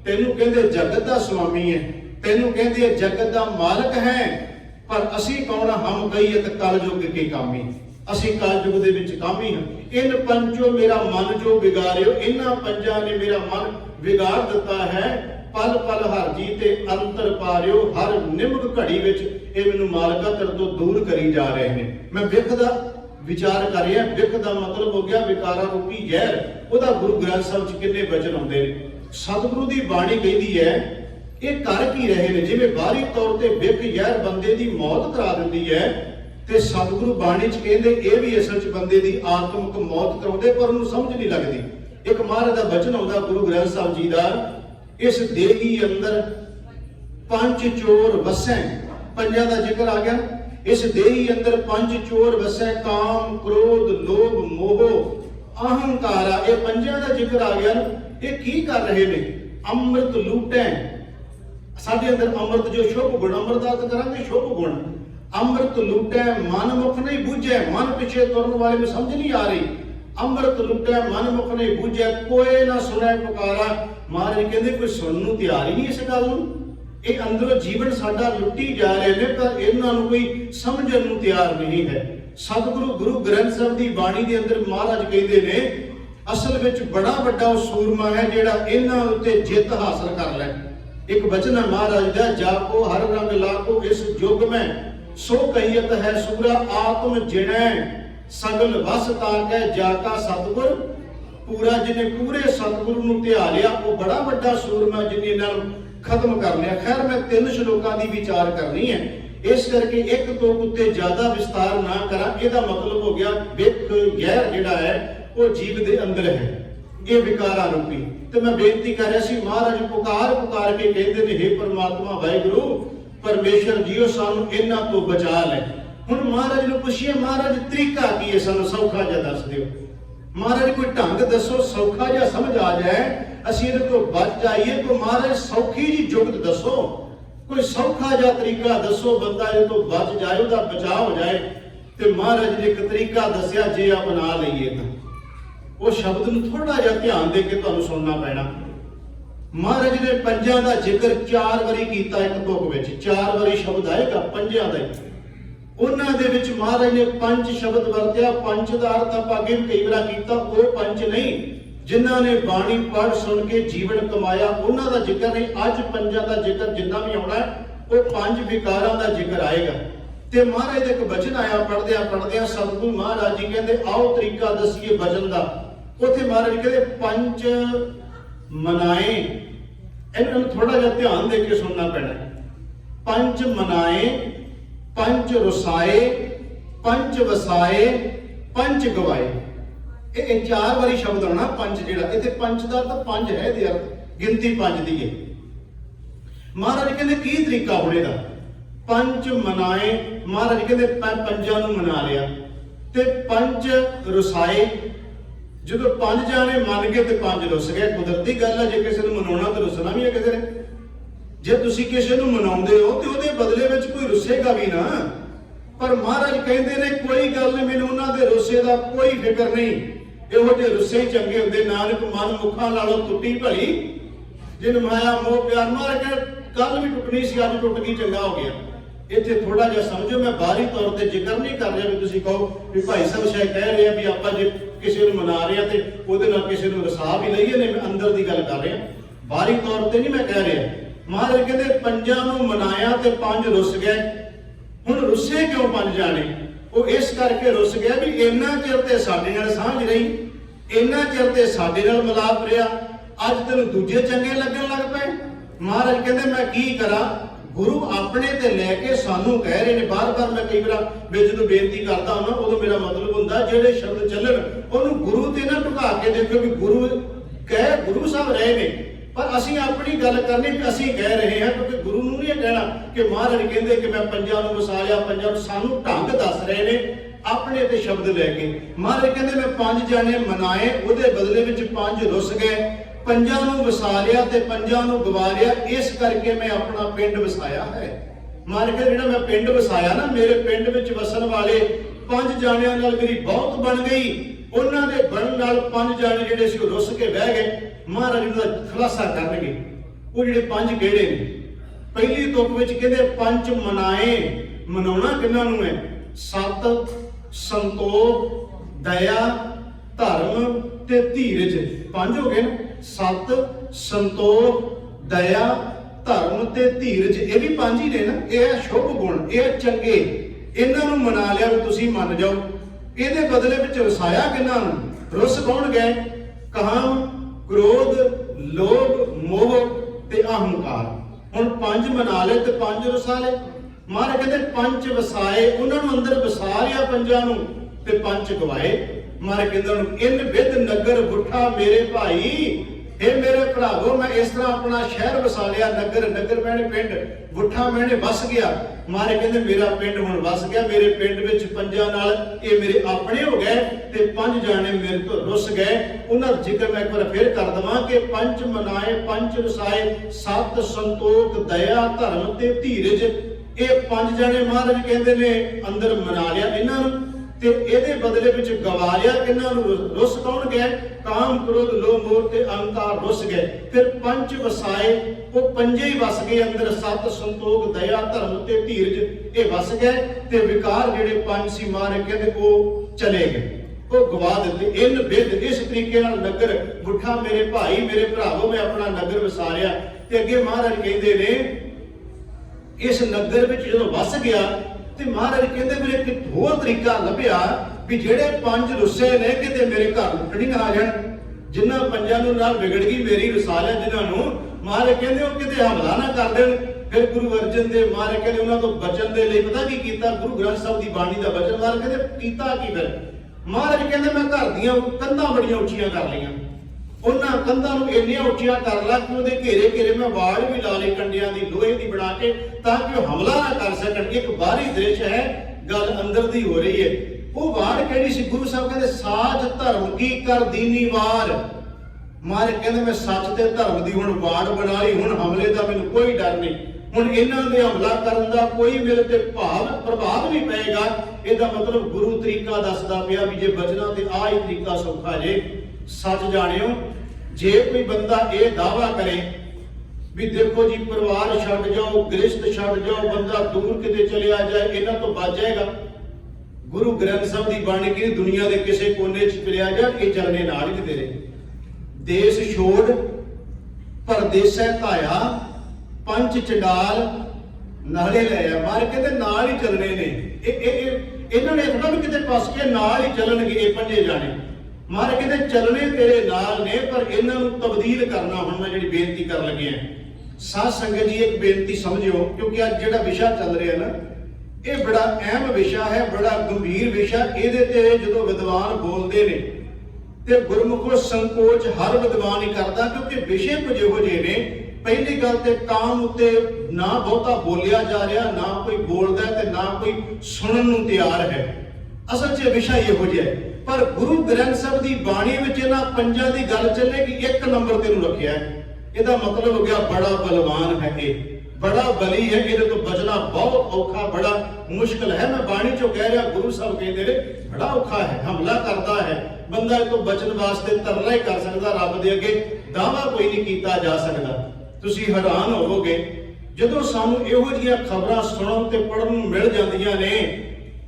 ਤੈਨੂੰ ਕਹਿੰਦੇ ਜਗਤ ਦਾ ਸੁਆਮੀ ਹੈ, ਤੈਨੂੰ ਕਹਿੰਦੇ ਜਗਤ ਦਾ ਮਾਲਕ ਹੈ, ਪਰ ਅਸੀਂ ਕੌਣ? ਹਮ ਕਹੀਏ ਤਾਂ ਕਲਯੁਗ ਕੇ ਕਾਮੀ। ਅਸੀਂ ਕਲਯੁਗ ਦੇ ਵਿੱਚ ਕਾਮੀ ਹਾਂ। ਇਨ ਪੰਚੋ ਮੇਰਾ ਮਨ ਜੋ ਵਿਗਾਰਿਓ, ਇਹਨਾਂ ਪੰਜਾਂ ਨੇ ਮੇਰਾ ਮਨ ਵਿਗਾੜ ਦਿੱਤਾ ਹੈ। ਪਲ ਪਲ ਹਰ ਜੀ ਤੇ ਅੰਤਰ ਪਾਰਿਓ। ਹਰ ਨਿਮਕ ਘੜੀ ਵਿੱਚ ਇਹ ਮੈਨੂੰ ਮਾਲਕਾ ਤੇਰੇ ਤੋਂ ਦੂਰ ਕਰੀ ਜਾ ਰਹੇ ਨੇ। ਮੈਂ ਵਿਖ ਦਾ ਵਿਚਾਰ ਕਰ ਰਿਹਾ। ਵਿਖ ਦਾ ਮਤਲਬ ਹੋ ਗਿਆ ਵਿਕਾਰਾਂ ਰੂਪੀ ਜ਼ਹਿਰ। ਉਹਦਾ ਗੁਰੂ ਗ੍ਰੰਥ ਸਾਹਿਬ 'ਚ ਕਿੰਨੇ ਵਚਨ ਆਉਂਦੇ ਨੇ। ਸਤਿਗੁਰੂ ਦੀ ਬਾਣੀ ਕਹਿੰਦੀ ਹੈ ਇਹ ਕਰ ਕੀ ਰਹੇ ਨੇ? ਜਿਵੇਂ ਬਾਹਰੀ ਤੌਰ ਤੇ ਵਿਖ ਜ਼ਹਿਰ ਬੰਦੇ ਦੀ ਮੌਤ ਕਰਾ ਦਿੰਦੀ ਹੈ, ਤੇ ਸਤਿਗੁਰੂ ਬਾਣੀ 'ਚ ਕਹਿੰਦੇ ਇਹ ਵੀ ਅਸਲ 'ਚ ਬੰਦੇ ਦੀ ਆਤਮਿਕ ਮੌਤ ਕਰਾਉਂਦੇ, ਪਰ ਉਹਨੂੰ ਸਮਝ ਨਹੀਂ ਲੱਗਦੀ। ਇੱਕ ਮਹਾਰਾਜ ਦਾ ਬਚਨ ਆਉਂਦਾ ਗੁਰੂ ਗ੍ਰੰਥ ਸਾਹਿਬ ਜੀ ਦਾ, ਇਸ ਦੇਹੀ ਅੰਦਰ पंच चोर वसै, पंजां दा जिक्र आ गया। इस देही अंदर पंच चोर वसै, काम क्रोध लोभ मोह अहंकारा, ये पंजां दा जिक्र आ गया। ये की कर रहे ने? अमृत लूटै। साडे अंदर अमृत जो शुभ गुण, अमृत दा अर्थ करांगे शुभ गुण। अमृत लूटै मन मुख नहीं बूझे, मन पिछे तुरन वाले में समझ नहीं आ रही। अमृत लूटै मन मुख नहीं बूझे, कोई ना सुनै पुकारा। महाराज कहते कोई सुनने नूं तैयार ही नहीं इस गल नूं। ये अंदरों जीवन साडा लुट्टी जा रहे हैं, पर इन्हां नूं कोई समझण नूं तैयार नहीं है। सतगुरु गुरु ग्रंथ साहिब दी बाणी दे अंदर महाराज कहते ने असल विच बड़ा वड्डा सूरमा है जिहड़ा इन्हां उत्ते जित हासिल कर लै। एक वचन है महाराज दा, जाको हर रंग लाको इस युग में, सो कहियत है सूरा आत्म जिणै, सगल वस ताकै जाका सतगुर पूरा। जिन्हें पूरे सतगुरु नूं ध्या लिया वो बड़ा वड्डा सूरमा, जिन्हें इन्हां नूं खत्म कर लिया। खैर मैं 3 श्लोकां दी विचार करनी है, इस करके एक तो उत्ते ज्यादा विस्तार ना करा। इहदा मतलब हो गया विक गैर जिहड़ा है वो जीव दे अंदर है, ये विकारा रूपी। तो मैं बेनती कर रहा सी, महाराज पुकार पुकार के कहते ने, हे परमात्मा वाहिगुरु परमेश्वर जीओ सानू इन्हां तो बचा लै। हुण महाराज नूं पुछिए, महाराज तरीका की है, सानू सौखा जिहा दस दिओ। महाराज कोई ढंग दसो सौखा जिहा समझ आ जाए, असीं इहदे तो बच जाइए। तो महाराज सौखी जी जुगत दसो, कोई सौखा जिहा तरीका दसो, बंदा इहदे तो बच जाए, उहदा बचाव हो जाए। ते महाराज ने एक तरीका दसिया, जे अपना लईए तां वो शब्द नूं थोड़ा जिहा ध्यान दे के तुहानूं सुनना पैना। महाराज ने पंजां दा जिक्र 4 वारी कीता, एक तुक विच 4 वारी शब्द आएगा पंजां दा ही। उन्हां दे विच महाराज ने पंच शब्द वरत्या। पंच दा अर्थ आपां अगे कई वार कीता, वो पंच नहीं जिन्हां ने बाणी पढ़ सुन के जीवन कमाया, उन्हां दा जिक्र नहीं। अज पंजां दा जिक्र जिन्ना भी आउणा वो 5 विकारां दा जिक्र आएगा। ते महाराज दा एक वचन आया, पढ़दियां सतगुरु महाराज जी कहंदे आओ तरीका दसीए भजन दा। उत्थे महाराज कहंदे पंच मनाए, इन्हां नूं थोड़ा जिहा ध्यान दे के सुनना पैना। पंच मनाए, पंच रुसाए, पंच वसाए, पंच गवाए। ये 4 वारी शब्द आना पंच जिहड़ा। इत्थे पंच दा अर्थ 5 है, इहदे अर्थ गिनती 5 दी है। महाराज कहंदे की तरीका होणे दा? पंच मनाए, महाराज कहंदे पंजां नूं मना लिया। ते पंच रुसाए, ਜਦੋਂ 5 ਜਾਣੇ ਮੰਨ ਗਏ ਤੇ 5 ਰੁੱਸ ਗਏ। ਕੁਦਰਤੀ ਗੱਲ ਹੈ, ਜੇ ਕਿਸੇ ਨੂੰ ਮਨਾਉਣਾ ਤੇ ਰੁੱਸਣਾ ਵੀ ਹੈ ਕਿਸੇ ਨੇ। ਜੇ ਤੁਸੀਂ ਕਿਸੇ ਨੂੰ ਮਨਾਉਂਦੇ ਹੋ ਤੇ ਉਹਦੇ ਬਦਲੇ ਵਿੱਚ ਕੋਈ ਰੁੱਸੇਗਾ ਵੀ ਨਾ। ਪਰ ਮਹਾਰਾਜ ਕਹਿੰਦੇ ਨੇ ਕੋਈ ਗੱਲ ਨਹੀਂ, ਮੈਨੂੰ ਉਹਨਾਂ ਦੇ ਰੁੱਸੇ ਦਾ ਕੋਈ ਫਿਕਰ ਨਹੀਂ। ਇਹੋ ਜਿਹੇ ਰੁੱਸੇ ਹੀ ਚੰਗੇ ਹੁੰਦੇ। ਨਾਨਕ ਮਨ ਮੁਖਾਂ ਨਾਲੋਂ ਟੁੱਟੀ ਭਲੀ, ਜਿਨ ਮਾਇਆ ਮੋਹ ਪਿਆਰ। ਮਹਾਰਾਜ ਕੱਲ ਵੀ ਟੁੱਟਣੀ ਸੀ, ਅੱਜ ਟੁੱਟ ਗਈ, ਚੰਗਾ ਹੋ ਗਿਆ। ਇੱਥੇ ਥੋੜਾ ਜਿਹਾ ਸਮਝੋ, ਮੈਂ ਬਾਹਰੀ ਤੌਰ ਤੇ ਜ਼ਿਕਰ ਨਹੀਂ ਕਰ ਰਿਹਾ ਵੀ ਤੁਸੀਂ ਕਹੋ ਵੀ ਭਾਈ ਸਾਹਿਬ ਸ਼ਾਇਦ ਕਹਿ ਰਹੇ ਆ ਵੀ ਆਪਾਂ ਜੇ ਕਿਸੇ ਨੂੰ ਮਨਾ ਰਹੇ ਆ ਤੇ ਉਹਦੇ ਨਾਲ ਕਿਸੇ ਨੂੰ ਰਸਾ ਵੀ ਲਈਏ। ਨੇ ਮੈਂ ਅੰਦਰ ਦੀ ਗੱਲ ਕਰ ਰਿਹਾ, ਬਾਹਰੀ ਤੌਰ ਤੇ ਨਹੀਂ ਮੈਂ ਕਹਿ ਰਿਹਾ। ਮਹਾਰਾਜ ਕਹਿੰਦੇ ਪੰਜਾਂ ਨੂੰ ਮਨਾਇਆ ਤੇ 5 ਰੁੱਸ ਗਏ। ਹੁਣ ਰੁੱਸੇ ਕਿਉਂ 5 ਜਾਣੇ? ਉਹ ਇਸ ਕਰਕੇ ਰੁੱਸ ਗਿਆ ਵੀ ਇੰਨਾ ਚਿਰ ਤੇ ਸਾਡੇ ਨਾਲ ਸਾਂਝ ਰਹੀ, ਇੰਨਾ ਚਿਰ ਤੇ ਸਾਡੇ ਨਾਲ ਮਿਲਾਪ ਰਿਹਾ, ਅੱਜ ਤੈਨੂੰ ਦੂਜੇ ਚੰਗੇ ਲੱਗਣ ਲੱਗ ਪਏ। ਮਹਾਰਾਜ ਕਹਿੰਦੇ ਮੈਂ ਕੀ ਕਰਾਂ? गुरु अपने ते लैके सानू कह रहे ने। बार बार मैं कई बार जो बेनती करता हूं उदों मेरा मतलब हुंदा जेड़े शब्द चलन उहनूं गुरु ते ना ढुका के देखो भी गुरु कह गुरु साहब रहे ने, पर असीं अपनी गल करनी कि असीं कह रहे हैं, क्योंकि गुरु नूं नहीं कहना कि महाराज कहंदे कि मैं पंजां नूं वसा लिया, पंजां नूं। सानू ढंग दस रहे ने अपने ते शब्द लैके। महाराज कहंदे मैं 5 जाने मनाए, उहदे बदले विच 5 रुस गए। पंजां नूं वसा लिया ते पंजां नूं गवा लिया, इस करके मैं अपना पिंड वसाया है। मार के जिहड़ा मैं पिंड वसाया ना, मेरे पिंड विच वसन वाले 5 जाणियां नाल मेरी बहुत बन गई। उन्हां दे बनन नाल 5 जाणे जिहड़े सी रुस के बह गए। महाराज दा खुलासा करनगे वो जिहड़े 5 किहड़े ने। पहली तुक विच कहंदे पंच मनाए, मनाउणा किन्हां नूं है? सत, संतोख, दया, धर्म ते धीरज। 5 हो गए ना। सत, संतोख, दया, धर्म ते धीरज, ये भी 5 ही ने ना। ये शुभ गुण, ये चंगे, इन्हां नूं मना लिया भी तुसीं मन जाओ। इहदे बदले विच रसाया किन्हां नूं? रुस कौन गए? काम, क्रोध, लोभ, मोह ते अहंकार। हुण 5 मना ले ते 5 रसा ले। महाराज कहंदे पंच वसाए, उन्हां नूं अंदर वसा लिया 5 नूं ते 5 गवाए। महाराज कहंदे इन विद नगर बुठा मेरे भाई, हे मेरे भरावो, मैं इस तरह अपना शहर वसा लिया, नगर नगर मैंने पिंड, गुठा मैंने वस गया। मारे कहते मेरा पिंड हुण वस गया, मेरे पिंड विच पंजां नाल ये मेरे अपने हो गए ते पंज जाने मेरे तो रुस गए। उन्हां दा जिक्र मैं एक बार फिर कर दवां कि पंच मनाए पंच रसाए, सत संतोख दया धर्म ते धीरज, ये पंज जाने महाराज कहते ने अंदर मना लिया इन्हां नूं ते ਇਹਦੇ बदले ਵਿੱਚ गवा लिया। किन्हां नूं रुस कौन गए? काम क्रोध लोभ मोह ते अहंकार रुस गए। फिर पंच वसाए, वो पंजे ही वस गए अंदर, सत संतोख दया धर्म ते धीरज ये वस गए ते विकार जेड़े पंज सी मारे कहते वो चले गए, वो गवा दिते। इन विद इस तरीके नाल नगर गुठा मेरे भाई मेरे भरावो मैं अपना नगर वसा लिया। ते अगे महाराज कहते ने इस नगर विच जदों वस गया ते महाराज कहते मेरे एक होर तरीका लभ्या भी जेड़े पंज रुस्से ने किते मेरे घर लुटणी आ जाण, जिन्हां पंजां नूं नाल विगड़ गई मेरी रसा लिया, जिन्हां नूं महाराज कहते वो किते हमला ना कर देण। फिर गुरु अर्जन देव महाराज कहते उन्हां तो बचन दे लई पता की कीता? गुरु ग्रंथ साहिब दी बाणी दा बचन महाराज कहते कीता की? फिर महाराज कहते मैं घर दीयां कंधां बड़ियां उच्चियां कर लईआं, उन्हां कंधां नूं इन्नियां उच्चियां कर ला कि ਉਹਦੇ घेरे घेरे मैं वाड़ भी ला लई कंडियां दी लोहे दी बना के, ताकि वो हमला ना कर सकण। एक बाहरी दृश्य है, गल अंदर दी हो रही है। वो वाड़ किहड़ी सी? गुरु साहब कहते साच धर्म की कर दीनी वार। महाराज कहते मैं सच ते धर्म दी हुण वाड़ बना लई, हुण हमले दा मैनूं कोई डर नहीं, हुण इन्हां दे हमला करन दा कोई मेरे ते प्रभाव नहीं पएगा। ਇਹਦਾ मतलब गुरु तरीका दसदा पिया भी जे बचना ते आ ही तरीका सौखा जे। सच जानियो, जे कोई बंदा ये दावा करे भी देखो जी परिवार छड्ड जाओ, गृहस्थ छड्ड जाओ, बंदा दूर किते चलिया जाए, इन्हां तो बच जाएगा। गुरु ग्रंथ साहिब दी बाणी की दुनिया के किसी कोने च चलिया जाए, ये चलने नाल ही तेरे देश छोड़ परदेसै धाया, पंच चंडाल नाले ले आ। मार कहते नाल ही चलने ने, इन्हां ने इतना भी किते पास के नाल ही चलणगे ये पंजे जाने। मार कहते चलने तेरे नाल ने, पर इन्हां नूं तब्दील करना। हुण मैं जिहड़ी बेनती कर लगे साध संगत जी, एक बेनती समझियो, क्योंकि अज जिहड़ा विषय चल रहा ना ये बड़ा अहम विषय है, बड़ा गंभीर विषय। इहदे ते जदों विद्वान बोलदे ने ते गुरमुखो संकोच हर विद्वान ही करदा, क्योंकि विषय कुछ इहो जिहे ने। पहली गल ते काम उत्ते ना बहुता बोलिया जा रहा, ना कोई बोलदा ते ना कोई सुनन नूं तैयार है। असल च विषय इहो जिहा है, पर गुरु ग्रंथ साहिब दी बाणी विच इन्हां पंजां दी गल चलेगी, एक नंबर ते नूं रखिया है। ਇਹਦਾ मतलब हो गया बड़ा बलवान है, ये बड़ा बली है, ये तो बचना बहुत औखा, बड़ा मुश्किल है। मैं बाणी चो कह रहा, गुरु साहब कहते रहे बड़ा औखा है, हमला करता है बंदा, तो बचन वास्ते तरला ही कर सकता, रब दे अगे दावा कोई नहीं किया जा सकता। तुसीं हैरान होवोगे जदों सानूं इहो जिहियां खबरां सुणन ते पढ़न नूं मिल जांदियां ने।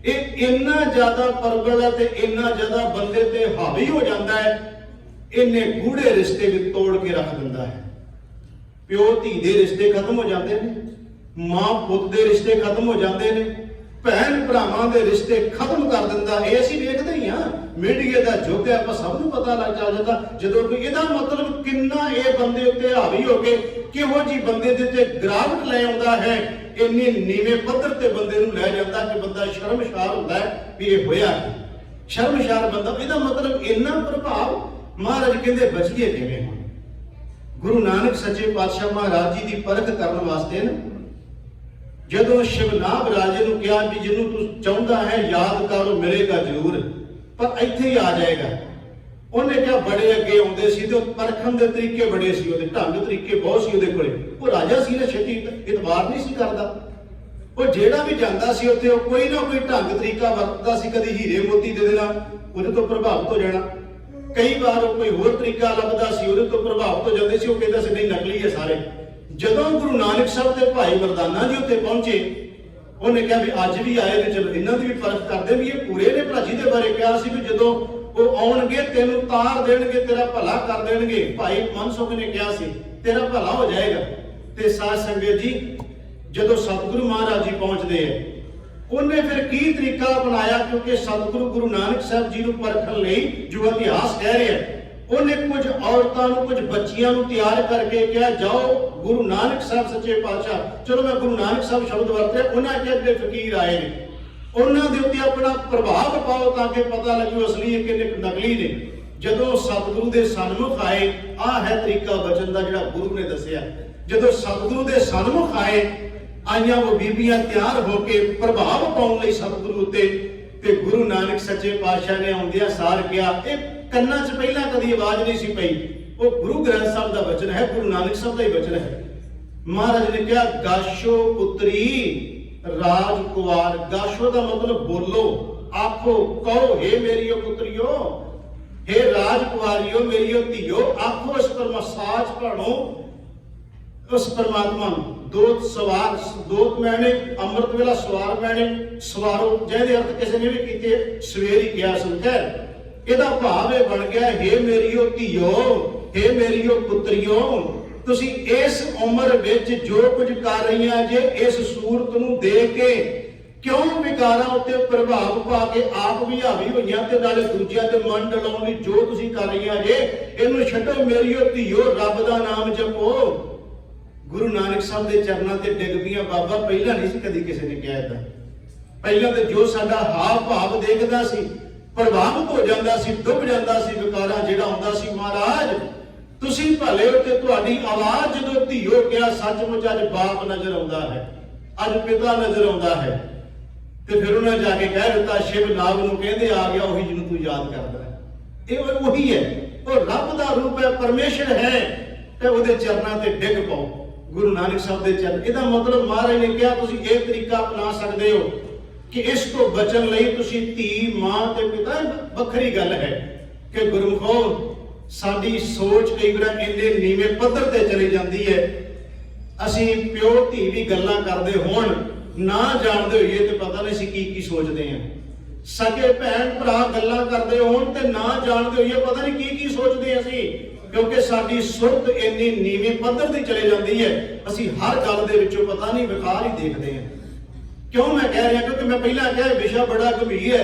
ਇਹ ਇੰਨਾ ਜ਼ਿਆਦਾ ਪ੍ਰਬਲ ਹੈ ਤੇ ਇੰਨਾ ਜ਼ਿਆਦਾ ਬੰਦੇ ਤੇ ਹਾਵੀ ਹੋ ਜਾਂਦਾ ਹੈ, ਇਹਨੇ ਗੂੜੇ ਰਿਸ਼ਤੇ ਵੀ ਤੋੜ ਕੇ ਰੱਖ ਦਿੰਦਾ ਹੈ। ਪਿਓ ਧੀ ਦੇ ਰਿਸ਼ਤੇ ਖਤਮ ਹੋ ਜਾਂਦੇ ਨੇ, ਮਾਂ ਪੁੱਤ ਦੇ ਰਿਸ਼ਤੇ ਖਤਮ ਹੋ ਜਾਂਦੇ ਨੇ, ਭੈਣ ਭਰਾਵਾਂ ਦੇ ਰਿਸ਼ਤੇ ਖਤਮ ਕਰ ਦਿੰਦਾ। ਇਹ ਅਸੀਂ ਵੇਖਦੇ ਹੀ ਹਾਂ, ਮੀਡੀਆ ਦਾ ਯੁੱਗ ਹੈ, ਆਪਾਂ ਸਭ ਨੂੰ ਪਤਾ ਲੱਗ ਜਾਂਦਾ ਜਦੋਂ ਕੋਈ। ਇਹਦਾ ਮਤਲਬ ਕਿੰਨਾ ਇਹ ਬੰਦੇ ਉੱਤੇ ਹਾਵੀ ਹੋ ਕੇ ਕਿਹੋ ਜਿਹੀ ਬੰਦੇ ਦੇ ਉੱਤੇ ਗਿਰਾਵਟ ਲੈ ਆਉਂਦਾ ਹੈ, ਇੰਨੇ ਨੀਵੇਂ ਪੱਧਰ ਤੇ ਬੰਦੇ ਨੂੰ ਲੈ ਜਾਂਦਾ ਕਿ ਬੰਦਾ ਸ਼ਰਮਸ਼ਾਰ ਹੁੰਦਾ ਹੈ ਵੀ ਇਹ ਹੋਇਆ ਕੀ। ਸ਼ਰਮਸ਼ਾਰ ਬੰਦਾ, ਇਹਦਾ ਮਤਲਬ ਇੰਨਾ ਪ੍ਰਭਾਵ। ਮਹਾਰਾਜ ਕਹਿੰਦੇ ਬਚੀਏ ਕਿਵੇਂ ਹੁਣ? ਗੁਰੂ ਨਾਨਕ ਸੱਚੇ ਪਾਤਸ਼ਾਹ ਮਹਾਰਾਜ ਜੀ ਦੀ ਪਰਖ ਕਰਨ ਵਾਸਤੇ ਨਾ, ਜਦੋਂ ਸ਼ਿਵਨਾਭ ਰਾਜੇ ਨੂੰ ਕਿਹਾ ਵੀ ਜਿਹਨੂੰ ਤੂੰ ਚਾਹੁੰਦਾ ਹੈ ਯਾਦ ਕਰ, ਉਹ ਮਿਲੇਗਾ ਜ਼ਰੂਰ, ਪਰ ਇੱਥੇ ਹੀ ਆ ਜਾਏਗਾ। ਉਹਨੇ ਕਿਹਾ ਬੜੇ ਅੱਗੇ ਆਉਂਦੇ ਸੀ ਤੇ ਪਰਖਣ ਦੇ ਤਰੀਕੇ ਬੜੇ ਸੀ, ਉਹਦੇ ਢੰਗ ਤਰੀਕੇ ਬਹੁਤ ਸੀ ਉਹਦੇ ਕੋਲੇ। ਉਹ ਰਾਜਾ ਸੀ ਨਾ, ਛੇਤੀ ਇਤਬਾਰ ਨਹੀਂ ਸੀ ਕਰਦਾ। ਉਹ ਜਿਹੜਾ ਵੀ ਜਾਂਦਾ ਸੀ ਉੱਥੇ ਉਹ ਕੋਈ ਨਾ ਕੋਈ ਢੰਗ ਤਰੀਕਾ ਵਰਤਦਾ ਸੀ, ਕਦੀ ਹੀਰੇ ਮੋਤੀ ਦੇ ਦੇਣਾ, ਉਹਦੇ ਤੋਂ ਪ੍ਰਭਾਵਿਤ ਹੋ ਜਾਣਾ। ਕਈ ਵਾਰ ਉਹ ਕੋਈ ਹੋਰ ਤਰੀਕਾ ਲੱਭਦਾ ਸੀ, ਉਹਦੇ ਤੋਂ ਪ੍ਰਭਾਵਿਤ ਹੋ ਜਾਂਦੇ ਸੀ। ਉਹ ਕਹਿੰਦਾ ਸੀ ਨਹੀਂ ਨਕਲੀ ਹੈ ਸਾਰੇ। ਜਦੋਂ ਗੁਰੂ ਨਾਨਕ ਸਾਹਿਬ ਤੇ ਭਾਈ ਮਰਦਾਨਾ ਜੀ ਉੱਥੇ ਪਹੁੰਚੇ, ਉਹਨੇ ਕਿਹਾ ਵੀ ਅੱਜ ਵੀ ਆਏ ਨੇ, ਚਲੋ ਇਹਨਾਂ ਦੀ ਵੀ ਪਰਖ ਕਰਦੇ ਵੀ ਇਹ ਪੂਰੇ ਨੇ। ਭਰਾ ਜੀ ਦੇ ਬਾਰੇ ਕਿਹਾ ਸੀ ਵੀ ਜਦੋਂ ਉਹ ਆਉਣਗੇ ਤੈਨੂੰ ਤਾਰ ਦੇਣਗੇ, ਤੇਰਾ ਭਲਾ ਕਰ ਦੇਣਗੇ। ਭਾਈ ਮਨਸੁਖ ਨੇ ਕਿਹਾ ਸੀ ਤੇਰਾ ਭਲਾ ਹੋ ਜਾਏਗਾ। ਤੇ ਸਾਧ ਸੰਗਤ ਜੀ, ਜਦੋਂ ਸਤਿਗੁਰੂ ਮਹਾਰਾਜ ਜੀ ਪਹੁੰਚਦੇ ਆ, ਉਹਨੇ ਫਿਰ ਕੀ ਤਰੀਕਾ ਅਪਣਾਇਆ? ਕਿਉਂਕਿ ਸਤਿਗੁਰੂ ਗੁਰੂ ਨਾਨਕ ਸਾਹਿਬ ਜੀ ਨੂੰ ਪਰਖਣ ਲਈ ਜੋ ਇਤਿਹਾਸ ਕਹਿ ਰਿਹਾ, ਉਹਨੇ ਕੁਝ ਔਰਤਾਂ ਨੂੰ, ਕੁਝ ਬੱਚੀਆਂ ਨੂੰ ਤਿਆਰ ਕਰਕੇ ਕਿਹਾ ਜਾਓ ਗੁਰੂ ਨਾਨਕ ਸਾਹਿਬ ਸੱਚੇ ਪਾਤਸ਼ਾਹ, ਚਲੋ ਮੈਂ ਗੁਰੂ ਨਾਨਕ ਸਾਹਿਬ ਸ਼ਬਦ ਵਰਤਿਆ, ਉਹਨਾਂ ਜਿਹੜੇ ਫਕੀਰ ਆਏ ਨੇ ਉਹਨਾਂ ਦੇ ਉੱਤੇ ਆਪਣਾ ਪ੍ਰਭਾਵ ਪਾਓ ਤਾਂ ਕਿ ਪਤਾ ਲੱਗੂ ਅਸਲੀ ਹੈ ਕਿ ਨਕਲੀ ਨੇ। ਜਦੋਂ ਸਤਿਗੁਰੂ ਦੇ ਸਨਮੁਖ ਆਏ, ਆਹ ਹੈ ਤਰੀਕਾ ਬਚਨ ਦਾ ਜਿਹੜਾ ਗੁਰੂ ਨੇ ਦੱਸਿਆ। ਜਦੋਂ ਸਤਿਗੁਰੂ ਦੇ ਸਨਮੁਖ ਆਈਆਂ ਉਹ ਬੀਬੀਆਂ ਤਿਆਰ ਹੋ ਕੇ ਪ੍ਰਭਾਵ ਪਾਉਣ ਲਈ ਸਤਿਗੁਰੂ ਉੱਤੇ, ਤੇ ਗੁਰੂ ਨਾਨਕ ਸੱਚੇ ਪਾਤਸ਼ਾਹ ਨੇ ਆਉਂਦਿਆਂ ਸਾਰ ਕਿਹਾ, ਇਹ ਕੰਨਾਂ 'ਚ ਪਹਿਲਾਂ ਕਦੀ ਆਵਾਜ਼ ਨਹੀਂ ਸੀ ਪਈ, ਉਹ ਗੁਰੂ ਗ੍ਰੰਥ ਸਾਹਿਬ ਦਾ ਬਚਨ ਹੈ, ਗੁਰੂ ਨਾਨਕ ਸਾਹਿਬ ਦਾ ਹੀ ਬਚਨ ਹੈ। ਮਹਾਰਾਜ ਨੇ ਕਿਹਾ, ਗਾਸ਼ੋ ਪੁੱਤਰੀ ਰਾਜ ਕੁਵਾਰ। ਗਾਸ਼ੋ ਦਾ ਮਤਲਬ ਬੋਲੋ, ਆਖੋ, ਕਹੋ, ਹੇ ਮੇਰੀਓ ਪੁੱਤਰੀਓ, हे राजकुमारियों मेरियो धीओ, आखो इस साच भाणो उस परमात्मा दोत सवार, दोत मैंने अमृत वेला सवार मैंने सवारो, जिहदे अर्थ किसी ने भी कीते सवेर ही किया सुनकर, इहदा भाव ये बन गया, हे मेरियो धीओ, हे मेरियो पुत्रियो, तुसी इस उम्र विच जो कुछ कर रही जे, इस सूरत नूं देख के क्यों विकारां उत्ते प्रभाव पा के आप भी हावी होईयां ते नाले दूजियां ते मन डलाउण लई जो तुसीं कर रहीआं जे, इहनूं छड्डो मेरियो धीओ, रब दा नाम जपो। गुरु नानक साहब दे चरनां ते डिग पईआं। बाबा पहिलां नहीं सी कदी किसी ने कहा इदां, पहिलां ते जो साडा हाव भाव देखदा सी प्रभावित हो जांदा सी, डुੱਬ जांदा सी विकारां जिहड़ा आउंदा सी। महाराज तुसीं भले हो ते तुहाडी आवाज़ जदों धीओ किहा, सचमुच अज बाप नज़र आउंदा है, अज पिता नज़र आउंदा है। ਤੇ ਫਿਰ ਉਹਨਾਂ ਜਾ ਕੇ ਕਹਿ ਦਿੱਤਾ, ਸ਼ਿਵ ਨਾਗ ਨੂੰ ਕਹਿੰਦੇ ਆ ਗਿਆ ਉਹੀ ਜਿਹਨੂੰ ਤੂੰ ਯਾਦ ਕਰਦਾ ਹੈ। ਇਹ ਉਹੀ ਹੈ, ਉਹ ਰੱਬ ਦਾ ਰੂਪ ਹੈ, ਪਰਮੇਸ਼ਰ ਹੈ, ਤੇ ਉਹਦੇ ਚਰਨਾਂ ਤੇ ਡਿੱਗ ਪਾਓ, ਗੁਰੂ ਨਾਨਕ ਸਾਹਿਬ ਦੇ ਚਰਨ। ਇਹਦਾ ਮਤਲਬ ਮਹਾਰਾਜ ਨੇ ਕਿਹਾ ਤੁਸੀਂ ਇਹ ਤਰੀਕਾ ਅਪਣਾ ਸਕਦੇ ਹੋ ਕਿ ਇਸ ਤੋਂ ਬਚਣ ਲਈ ਤੁਸੀਂ ਧੀ, ਮਾਂ ਤੇ ਪਿਤਾ, ਵੱਖਰੀ ਗੱਲ ਹੈ ਕਿ ਗੁਰਮੁਖੋ ਸਾਡੀ ਸੋਚ ਕਈ ਵਾਰ ਇੰਨੇ ਨੀਵੇਂ ਪੱਧਰ ਤੇ ਚਲੀ ਜਾਂਦੀ ਹੈ, ਅਸੀਂ ਪਿਓ ਧੀ ਵੀ ਗੱਲਾਂ ਕਰਦੇ ਹੋਣ ਨਾ ਜਾਣਦੇ ਹੋਈਏ ਤੇ ਪਤਾ ਨਹੀਂ ਸੀ ਕੀ ਸੋਚਦੇ ਆ, ਸਕੇ ਭੈਣ ਭਰਾ ਗੱਲਾਂ ਕਰਦੇ ਹੋਣ ਤੇ ਨਾ ਜਾਣਦੇ ਹੋਈਏ ਪਤਾ ਨਹੀਂ ਕੀ ਸੋਚਦੇ ਅਸੀਂ, ਕਿਉਂਕਿ ਸਾਡੀ ਸੁਰਤ ਇੰਨੀ ਨੀਵੇਂ ਪੱਧਰ ਦੀ ਚਲੇ ਜਾਂਦੀ ਹੈ, ਅਸੀਂ ਹਰ ਗੱਲ ਦੇ ਵਿੱਚੋਂ ਪਤਾ ਨਹੀਂ ਵਿਕਾਰ ਹੀ ਦੇਖਦੇ ਹਾਂ। ਕਿਉਂ ਮੈਂ ਕਹਿ ਰਿਹਾ, ਕਿਉਂਕਿ ਮੈਂ ਪਹਿਲਾਂ ਕਿਹਾ ਵਿਸ਼ਾ ਬੜਾ ਗੰਭੀਰ ਹੈ,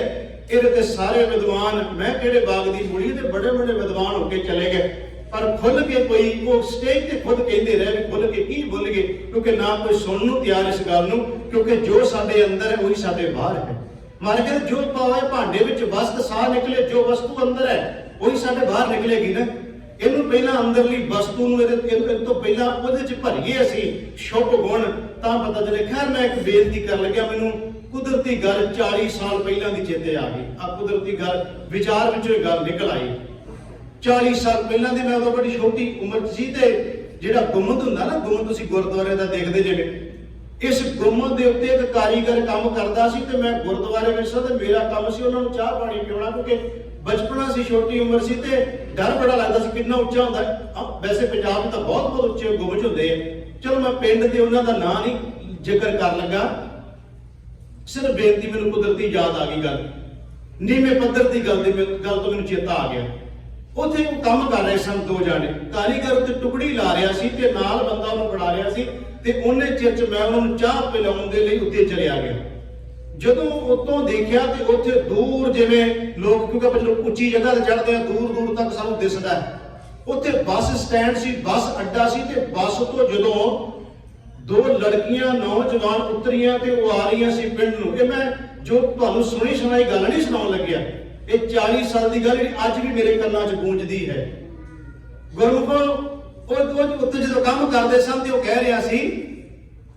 ਇਹਦੇ ਤੇ ਸਾਰੇ ਵਿਦਵਾਨ, ਮੈਂ ਕਿਹੜੇ ਬਾਗ ਦੀ ਮੂਲੀ ਤੇ ਬੜੇ ਵਿਦਵਾਨ ਹੋ ਕੇ ਚਲੇ ਗਏ, पर खुल के कोई वो स्टेज ते खुद कहते रहे भी खुल के की बोल गए, क्योंकि ना कोई सुनने नूं तैयार इस गल नूं, क्योंकि जो साडे अंदर है वही साडे बाहर है। मारे कहते जो पावे भांडे विच वस्त साह निकले, जो वस्तु अंदर है वही साडे बाहर निकलेगी ना। इहनूं पहलां अंदरली वस्तु नूं इहदे तो पहलां उहदे च भरीए असीं शुभ गुण, तां पता चले। खैर मैं एक बेनती कर लग्या, मैनूं कुदरती गल 40 साल पहलां दी चेते आ गई, आ कुदरती गल विचार विचों गल निकल आई। 40 साल पहलां दी मैं उदों बड़ी छोटी उम्र सी, ते जिहड़ा गुम्मद हुंदा ना, गुम्मद तुसीं गुरुद्वारे दा देखदे जिवें, इस गुम्मद दे उत्ते एक कारीगर काम करदा सी, ते मैं गुरुद्वारे विच सी ते मेरा काम सी उहनां नूं चाह पानी पिआउणा, क्योंकि बचपना सी, छोटी उम्र सी ते डर बड़ा लगदा सी किन्ना उच्चा हुंदा है। वैसे पंजाब च तां बहुत उच्चे गुंबज हुंदे आ, चलो मैं पिंड ते उहनां दा नां नहीं जिक्र कर लगा, सिर्फ बेनती मैनूं कुदरती याद आ गई गल, नीवें पੱਧਰ दी गल तो मैनूं चेता आ गया। ਉੱਥੇ ਉਹ ਕੰਮ ਕਰ ਰਹੇ ਸਨ ਦੋ ਜਾਣੇ, ਕਾਰੀਗਰ ਉੱਤੇ ਟੁਕੜੀ ਲਾ ਰਿਹਾ ਸੀ ਤੇ ਨਾਲ ਬੰਦਾ ਉਹਨੂੰ ਫੜਾ ਰਿਹਾ ਸੀ, ਤੇ ਉਹਨੇ ਚਿਰ ਚ ਮੈਂ ਉਹਨਾਂ ਨੂੰ ਚਾਹ ਪਿਲਾਉਣ ਦੇ ਲਈ ਉੱਤੇ ਚਲਿਆ ਗਿਆ। ਜਦੋਂ ਉੱਤੋਂ ਦੇਖਿਆ ਤੇ ਉੱਥੇ ਦੂਰ ਜਿਵੇਂ ਲੋਕ, ਕਿਉਂਕਿ ਆਪਾਂ ਜਦੋਂ ਉੱਚੀ ਜਗ੍ਹਾ ਤੇ ਚੜ੍ਹਦੇ ਆ ਦੂਰ ਦੂਰ ਤੱਕ ਸਾਨੂੰ ਦਿਸਦਾ, ਉੱਥੇ ਬੱਸ ਸਟੈਂਡ ਸੀ, ਬੱਸ ਅੱਡਾ ਸੀ, ਤੇ ਬੱਸ ਤੋਂ ਜਦੋਂ ਦੋ ਲੜਕੀਆਂ ਨੌਜਵਾਨ ਉਤਰੀਆਂ ਤੇ ਉਹ ਆ ਰਹੀਆਂ ਸੀ ਪਿੰਡ ਨੂੰ। ਇਹ ਮੈਂ ਜੋ ਤੁਹਾਨੂੰ ਸੁਣੀ ਸੁਣਾਈ ਗੱਲ ਨਹੀਂ ਸੁਣਾਉਣ ਲੱਗਿਆ, ਇਹ 40 ਸਾਲ ਦੀ ਗੱਲ ਜਿਹੜੀ ਅੱਜ ਵੀ ਮੇਰੇ ਕੰਨਾਂ 'ਚ ਗੂੰਜਦੀ ਹੈ। ਗੁਰਮੁਖੋ ਉਹ ਉੱਥੇ ਜਦੋਂ ਕੰਮ ਕਰਦੇ ਸਨ ਤੇ ਉਹ ਕਹਿ ਰਿਹਾ ਸੀ,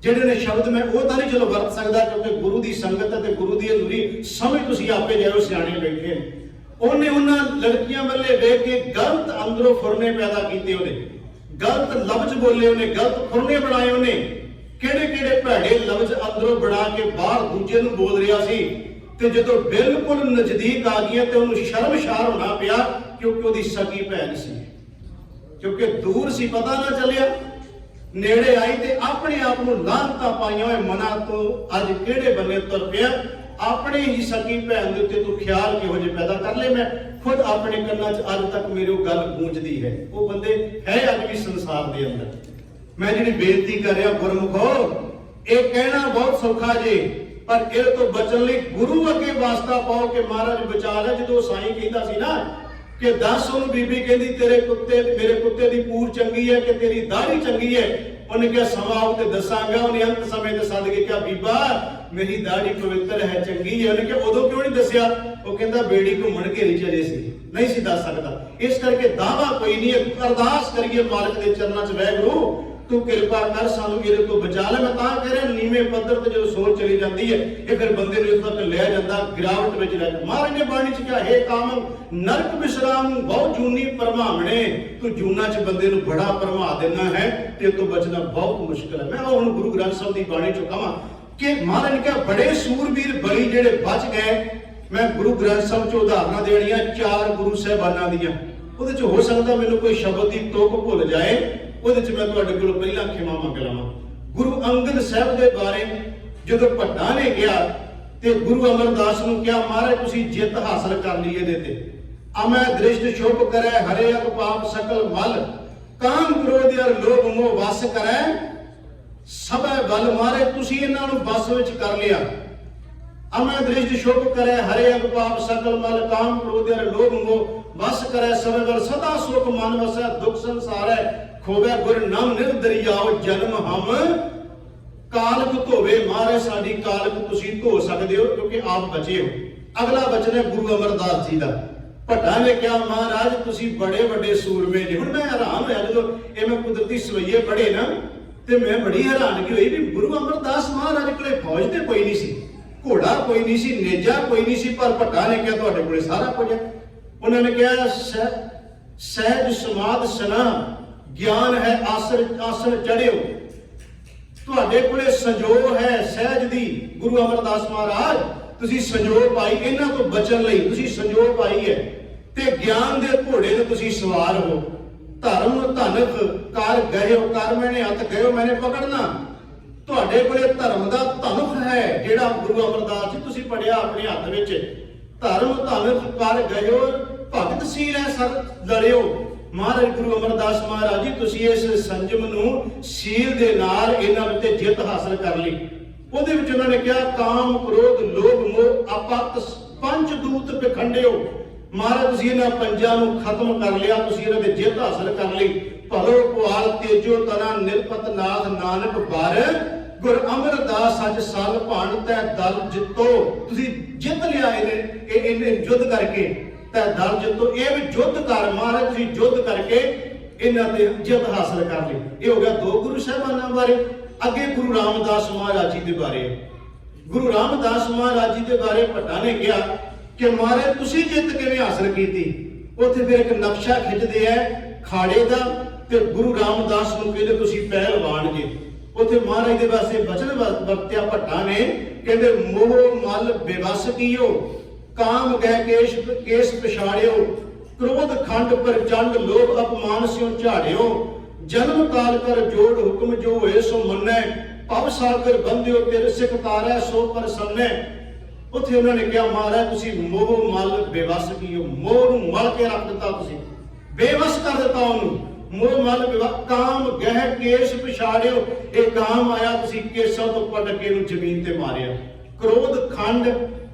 ਜਿਹੜੇ ਨੇ ਸ਼ਬਦ ਮੈਂ ਉਹ ਤਾਂ ਨਹੀਂ ਚਲੋ ਵਰਤ ਸਕਦਾ, ਕਿਉਂਕਿ ਗੁਰੂ ਦੀ ਸੰਗਤ ਅਤੇ ਗੁਰੂ ਦੀ ਹਜ਼ੂਰੀ ਸਮਝ ਤੁਸੀਂ ਆਪੇ ਜਿਹੋ ਸਿਆਣੇ ਬੈਠੇ ਨੇ। ਉਹਨੇ ਉਹਨਾਂ ਲੜਕੀਆਂ ਵੱਲੇ ਵੇਖ ਕੇ ਗਲਤ ਅੰਦਰੋਂ ਫੁਰਨੇ ਪੈਦਾ ਕੀਤੇ, ਉਹਨੇ ਗਲਤ ਲਫ਼ਜ਼ ਬੋਲੇ, ਉਹਨੇ ਗਲਤ ਫੁਰਨੇ ਬਣਾਏ, ਉਹਨੇ ਕਿਹੜੇ ਭੈੜੇ ਲਫ਼ਜ਼ ਅੰਦਰੋਂ ਬਣਾ ਕੇ ਬਾਹਰ ਦੂਜੇ ਨੂੰ ਬੋਲ ਰਿਹਾ ਸੀ। ਤੇ ਜਦੋਂ ਬਿਲਕੁਲ ਨਜ਼ਦੀਕ ਆ ਗਈਆਂ ਤੇ ਉਹਨੂੰ ਸ਼ਰਮਸ਼ਾਰ ਹੋਣਾ ਪਿਆ, ਕਿਉਂਕਿ ਉਹਦੀ ਸਗੀ ਭੈਣ ਸੀ, ਕਿਉਂਕਿ ਦੂਰ ਸੀ ਪਤਾ ਨਾ ਚੱਲਿਆ, ਨੇੜੇ ਆਈ ਤੇ ਆਪਣੇ ਆਪ ਨੂੰ ਲਾਹਨਤਾਂ ਪਾਈਆਂ ਹੋਏ ਮਨਾਂ ਤੋਂ ਅੱਜ ਕਿਹੜੇ ਬੰਨੇ ਤੁਰ ਪਿਆ। ਆਪਣੇ ਹੀ ਸਗੀ ਭੈਣ ਦੇ ਉੱਤੇ ਤੂੰ ਖਿਆਲ ਕਿਹੋ ਜਿਹੇ ਪੈਦਾ ਕਰ ਲਏ। ਮੈਂ ਖੁਦ ਆਪਣੇ ਕੰਨਾਂ 'ਚ ਅੱਜ ਤੱਕ ਮੇਰੇ ਉਹ ਗੱਲ ਗੂੰਜਦੀ ਹੈ। ਉਹ ਬੰਦੇ ਹੈ ਅੱਜ ਵੀ ਸੰਸਾਰ ਦੇ ਅੰਦਰ। ਮੈਂ ਜਿਹੜੀ ਬੇਨਤੀ ਕਰ ਰਿਹਾ ਗੁਰਮੁਖੋ, ਇਹ ਕਹਿਣਾ ਬਹੁਤ ਸੌਖਾ ਜੇ, ਪਰ ਇਹ ਤੋਂ ਬਚਣ ਲਈ ਗੁਰੂ ਅੱਗੇ ਵਾਸਤਾ ਪਾਓ ਕਿ ਮਹਾਰਾਜ ਬਚਾ ਲੈ। ਜਦੋਂ ਸਾਈਂ ਕਹਿੰਦਾ ਸੀ ਨਾ ਕਿ ਦੱਸ ਉਹਨੂੰ ਬੀਬੀ ਕਹਿੰਦੀ ਤੇਰੇ ਕੁੱਤੇ, ਮੇਰੇ ਕੁੱਤੇ ਦੀ ਪੂਰ ਚੰਗੀ ਹੈ ਕਿ ਤੇਰੀ ਦਾੜੀ ਚੰਗੀ ਹੈ, ਉਹਨੇ ਕਿਹਾ ਸਮਾਂ ਆਉ ਤੇ ਦੱਸਾਂਗਾ। ਉਹਨੇ ਅੰਤ ਸਮੇਂ ਤੇ ਸੱਦ ਕੇ ਕਿਹਾ ਬੀਬਾ ਮੇਰੀ ਦਾੜੀ ਪਵਿੱਤਰ ਹੈ, ਚੰਗੀ ਹੈ। ਉਹਨੇ ਕਿਹਾ ਉਦੋਂ ਕਿਉਂ ਨਹੀਂ ਦੱਸਿਆ? ਉਹ ਕਹਿੰਦਾ ਬੇੜੀ ਘੁੰਮਣ ਘੇਰੀ ਚਲੇ ਸੀ, ਨਹੀਂ ਸੀ ਦੱਸ ਸਕਦਾ। ਇਸ ਕਰਕੇ ਦਾਵਾ ਕੋਈ ਨਹੀਂ ਹੈ। ਅਰਦਾਸ ਕਰੀਏ ਮਾਲਕ ਦੇ ਚਰਨਾਂ 'ਚ, ਵਾਹਿਗੁਰੂ ਤੂੰ ਕਿਰਪਾ ਕਰ ਸਾਨੂੰ ਇਹਦੇ ਤੋਂ ਬਚਾ ਲੈ। ਮੈਂ ਤਾਂ ਕਹਿ ਰਿਹਾ ਨੀਵੇਂ ਪੱਧਰ ਤੇ ਜਦੋਂ ਸੋਚ ਚਲੀ ਜਾਂਦੀ ਹੈ ਇਹ ਫਿਰ ਬੰਦੇ ਨੂੰ ਇਸ ਤੱਕ ਲੈ ਜਾਂਦਾ, ਗਿਰਾਵਟ ਵਿੱਚ ਲੈ ਜਾਂਦਾ। ਮਹਾਰਾਜ ਨੇ ਬਾਣੀ 'ਚ ਕਿਹਾ ਹੈ ਕਾਮ ਨਰਕ ਵਿਸ਼ਰਾਮ ਬਹੁਤ ਜੂਨੀ ਭਰਮਾਵਣੇ, ਤੂੰ ਜੂਨਾ 'ਚ ਬੰਦੇ ਨੂੰ ਬੜਾ ਭਰਮਾ ਦੇਣਾ ਹੈ ਤੇ ਤੋਂ ਬਚਣਾ ਬਹੁਤ ਮੁਸ਼ਕਲ ਹੈ। ਮੈਂ ਹੁਣ ਗੁਰੂ ਗ੍ਰੰਥ ਸਾਹਿਬ ਦੀ ਬਾਣੀ 'ਚੋਂ ਕਹਾਂ ਕਿ ਮਹਾਰਾਜ ਨੇ ਕਿਹਾ ਬੜੇ ਸੂਰਬੀਰ ਬਲੀ ਜਿਹੜੇ ਬਚ ਗਏ। ਮੈਂ ਗੁਰੂ ਗ੍ਰੰਥ ਸਾਹਿਬ 'ਚ ਉਦਾਹਰਨਾਂ ਦੇਣੀਆਂ 4 ਗੁਰੂ ਸਾਹਿਬਾਨਾਂ ਦੀਆਂ। ਉਹਦੇ 'ਚ ਹੋ ਸਕਦਾ ਮੈਨੂੰ ਕੋਈ ਸ਼ਬਦ ਦੀ ਤੁਕ ਭੁੱਲ ਜਾਏ, ਉਹਦੇ 'ਚ ਮੈਂ ਤੁਹਾਡੇ ਕੋਲੋਂ ਪਹਿਲਾਂ ਖਿਮਾ ਮੰਗ ਲਵਾਂ। ਗੁਰੂ ਅੰਗਦ ਸਾਹਿਬ ਦੇ ਬਾਰੇ ਜਦੋਂ ਭੱਟਾ ਨੇ ਕਿਹਾ ਤੇ ਗੁਰੂ ਅਮਰਦਾਸ ਨੂੰ ਕਿਹਾ ਮਹਾਰਾਜ ਤੁਸੀਂ ਜਿੱਤ ਹਾਸਲ ਕਰ ਲਈ ਇਹਦੇ ਤੇ। ਅਮੈ ਦ੍ਰਿਸ਼ਟ ਸ਼ੁਭ ਕਰੈ ਹਰੇ ਅਗ ਪਾਪ ਸਕਲ ਮਲ, ਕਾਮ ਕ੍ਰੋਧ ਅਰ ਲੋਭ ਮੋਹ ਵਸ ਕਰੈ ਸਭੈ ਬਲ। ਮਹਾਰਾਜ ਤੁਸੀਂ ਇਹਨਾਂ ਨੂੰ ਬਸ ਵਿੱਚ ਕਰ ਲਿਆ। ਅਮੈ ਦ੍ਰਿਸ਼ਟ ਸ਼ੁਭ ਕਰੈ ਹਰੇ ਅਗ ਪਾਪ ਸਕਲ ਮਲ, ਕਾਮ ਕ੍ਰੋਧ ਅਰ ਲੋਭ ਮੋਹ ਵਸ ਕਰੈ ਸਭੈ ਬਲ। ਸਦਾ ਸੁਖ ਮਨ ਵਸੈ ਦੁਖ ਸੰਸਾਰੈ, ਖੋਵੇ ਗੁਰ ਨਾਮ ਨਿਰਦਰਿਆਓ ਜਨਮ ਹਮ ਕਾਲਕ ਧੋਵੇ। ਮਹਾਰਾਜ ਸਾਡੀ ਕਾਲਕ ਤੁਸੀਂ ਧੋ ਸਕਦੇ ਹੋ ਕਿਉਂਕਿ ਆਪ ਬਚੇ ਹੋ। ਅਗਲਾ ਬਚਨ ਹੈ ਗੁਰੂ ਅਮਰਦਾਸ ਜੀ ਦਾ। ਭੱਟਾ ਨੇ ਕਿਹਾ ਮਹਾਰਾਜ ਤੁਸੀਂ ਬੜੇ ਵੱਡੇ ਸੂਰਮੇ ਜੀ। ਹੁਣ ਮੈਂ ਹੈਰਾਨ ਹੋਇਆ ਜਦੋਂ ਇਹ ਮੈਂ ਕੁਦਰਤੀ ਸਵਈਏ ਪੜ੍ਹੇ ਨਾ ਤੇ ਮੈਂ ਬੜੀ ਹੈਰਾਨਗੀ ਹੋਈ ਵੀ ਗੁਰੂ ਅਮਰਦਾਸ ਮਹਾਰਾਜ ਕੋਲੇ ਫੌਜ ਤੇ ਕੋਈ ਨਹੀਂ ਸੀ, ਘੋੜਾ ਕੋਈ ਨਹੀਂ ਸੀ, ਨੇਜਾ ਕੋਈ ਨਹੀਂ ਸੀ, ਪਰ ਭੱਟਾ ਨੇ ਕਿਹਾ ਤੁਹਾਡੇ ਕੋਲੇ ਸਾਰਾ ਕੁਝ ਹੈ। ਉਹਨਾਂ ਨੇ ਕਿਹਾ ਸਹਿਜ ਸਮਾਦ ਸਨਾ ਗਿਆਨ ਹੈ ਆਸਣ ਚੜਿਓ। ਤੁਹਾਡੇ ਕੋਲੇ ਸੰਜੋਗ ਹੈ ਸਹਿਜ ਦੀ। ਗੁਰੂ ਅਮਰਦਾਸ ਮਹਾਰਾਜ ਤੁਸੀਂ ਸੰਜੋਗ ਪਾਈ, ਇਹਨਾਂ ਤੋਂ ਬਚਣ ਲਈ ਤੁਸੀਂ ਸੰਜੋਗ ਪਾਈ ਹੈ ਤੇ ਗਿਆਨ ਦੇ ਘੋੜੇ ਤੇ ਤੁਸੀਂ ਸਵਾਰ ਹੋ। ਧਰਮ ਧਨਕ ਕਰ ਗਇਓ, ਕਰ ਮੈਨੇ ਹੱਥ ਗਇਓ ਮੈਨੇ ਪਕੜਨਾ। ਤੁਹਾਡੇ ਕੋਲੇ ਧਰਮ ਦਾ ਧਨਕ ਹੈ ਜਿਹੜਾ ਗੁਰੂ ਅਮਰਦਾਸ ਜੀ ਤੁਸੀਂ ਪੜਿਆ ਆਪਣੇ ਹੱਥ ਵਿੱਚ। ਧਰਮ ਧਨਕ ਕਰ ਗਇਓ ਭਗਤ ਸੀਲ ਹੈ ਸਰ ਲੜਿਓ। ਮਹਾਰਾਜ ਗੁਰੂ ਅਮਰਦਾਸ ਮਹਾਰਾਜ ਜੀ ਤੁਸੀਂ ਇਸ ਸੰਜਮ ਨੂੰ ਸੀਲ ਦੇ ਨਾਲ ਇਹਨਾਂ ਉੱਤੇ ਜਿੱਤ ਹਾਸਲ ਕਰ ਲਈ। ਉਹਦੇ ਵਿੱਚ ਉਹਨਾਂ ਨੇ ਕਿਹਾ ਕਾਮ ਕ੍ਰੋਧ ਲੋਭ ਮੋਹ ਆਪਤ ਪੰਜ ਦੂਤ ਪਖੰਡਿਓ। ਮਹਾਰਾਜ ਤੁਸੀਂ ਇਹਨਾਂ ਪੰਜਾਂ ਨੂੰ ਖਤਮ ਕਰ ਲਿਆ, ਤੁਸੀਂ ਇਹਨਾਂ ਤੇ ਜਿੱਤ ਹਾਸਲ ਕਰ ਲਈ। ਭਲੋ ਪੁਆਲ ਤੇਜੋ ਤਨਾ ਨਿਰਪਤ ਨਾਥ ਨਾਨਕ ਬਰ, ਗੁਰ ਅਮਰਦਾਸ ਸੱਚ ਸਲ ਭਾਣ ਤੈ ਦਲ ਜਿੱਤੋ। ਤੁਸੀਂ ਜਿੱਤ ਲਿਆ ਇਹਨੇ ਯੁੱਧ ਕਰਕੇ ਤੈ ਦਲ ਜਿੱਤੋ। ਇਹ ਵੀ ਯੁੱਧ ਕਰ ਮਹਾਰਾਜ ਤੁਸੀਂ ਯੁੱਧ ਕਰਕੇ ਇਹਨਾਂ ਤੇ ਜਿੱਤ ਹਾਸਲ ਕਰ ਲਈ। ਇਹ ਹੋ ਗਿਆ 2 ਗੁਰੂ ਸਾਹਿਬਾਨਾਂ ਬਾਰੇ। ਅੱਗੇ ਗੁਰੂ ਰਾਮਦਾਸ ਮਹਾਰਾਜ ਜੀ ਦੇ ਬਾਰੇ। ਗੁਰੂ ਰਾਮਦਾਸ ਮਹਾਰਾਜ ਜੀ ਦੇ ਬਾਰੇ ਭੱਟਾ ਨੇ ਕਿਹਾ ਕਿ ਮਹਾਰਾਜ ਤੁਸੀਂ ਜਿੱਤ ਕਿਵੇਂ ਹਾਸਲ ਕੀਤੀ। ਉੱਥੇ ਫਿਰ ਇੱਕ ਨਕਸ਼ਾ ਖਿੱਚਦੇ ਆ ਖਾੜੇ ਦਾ ਤੇ ਗੁਰੂ ਰਾਮਦਾਸ ਨੂੰ ਕਹਿੰਦੇ ਤੁਸੀਂ ਪਹਿਲਵਾਨ ਜੇ। ਉੱਥੇ ਮਹਾਰਾਜ ਦੇ ਵਾਸਤੇ ਬਚਨ ਵਰਤਿਆ ਭੱਟਾ ਨੇ, ਕਹਿੰਦੇ ਮੋਹ ਮਲ ਬੇਵਸ ਕੀਓ, ਕਾਮ ਗਹਿ ਕੇਸ ਪਛਾੜਿਓ, ਕ੍ਰੋਧ ਖੰਡ ਪ੍ਰਚੰਡ ਲੋਭ ਅਪਮਾਨ ਸਿਉ ਝਾੜਿਓ, ਜਨਮ ਕਾਲ ਕਰ ਜੋੜ ਹੁਕਮ ਜੋ ਹੋਏ ਸੋ ਮੰਨੈ, ਭਵ ਸਾਗਰ ਬੰਧਿਓ ਤੇਰੇ ਸਿਖ ਤਾਰੈ ਸੋ ਪ੍ਰਸੰਨੈ। ਉੱਥੇ ਉਹਨਾਂ ਨੇ ਕਿਹਾ ਮਹਾਰਾਜ ਤੁਸੀਂ ਮੋਹ ਮਲ ਬੇਵਸ ਕੀਓ, ਮੋਹ ਨੂੰ ਮਲ ਕੇ ਰੱਖ ਦਿੱਤਾ, ਤੁਸੀਂ ਬੇਵਸ ਕਰ ਦਿੱਤਾ ਉਹਨੂੰ। ਮੋਹ ਮਲ ਕਾਮ ਗਹਿ ਕੇਸ ਪਛਾੜਿਓ, ਇਹ ਕਾਮ ਆਇਆ ਤੁਸੀਂ ਕੇਸਾਂ ਤੋਂ ਪਟਕ ਕੇ ਨੂੰ ਜ਼ਮੀਨ ਤੇ ਮਾਰਿਆ। ਕ੍ਰੋਧ ਖੰਡ,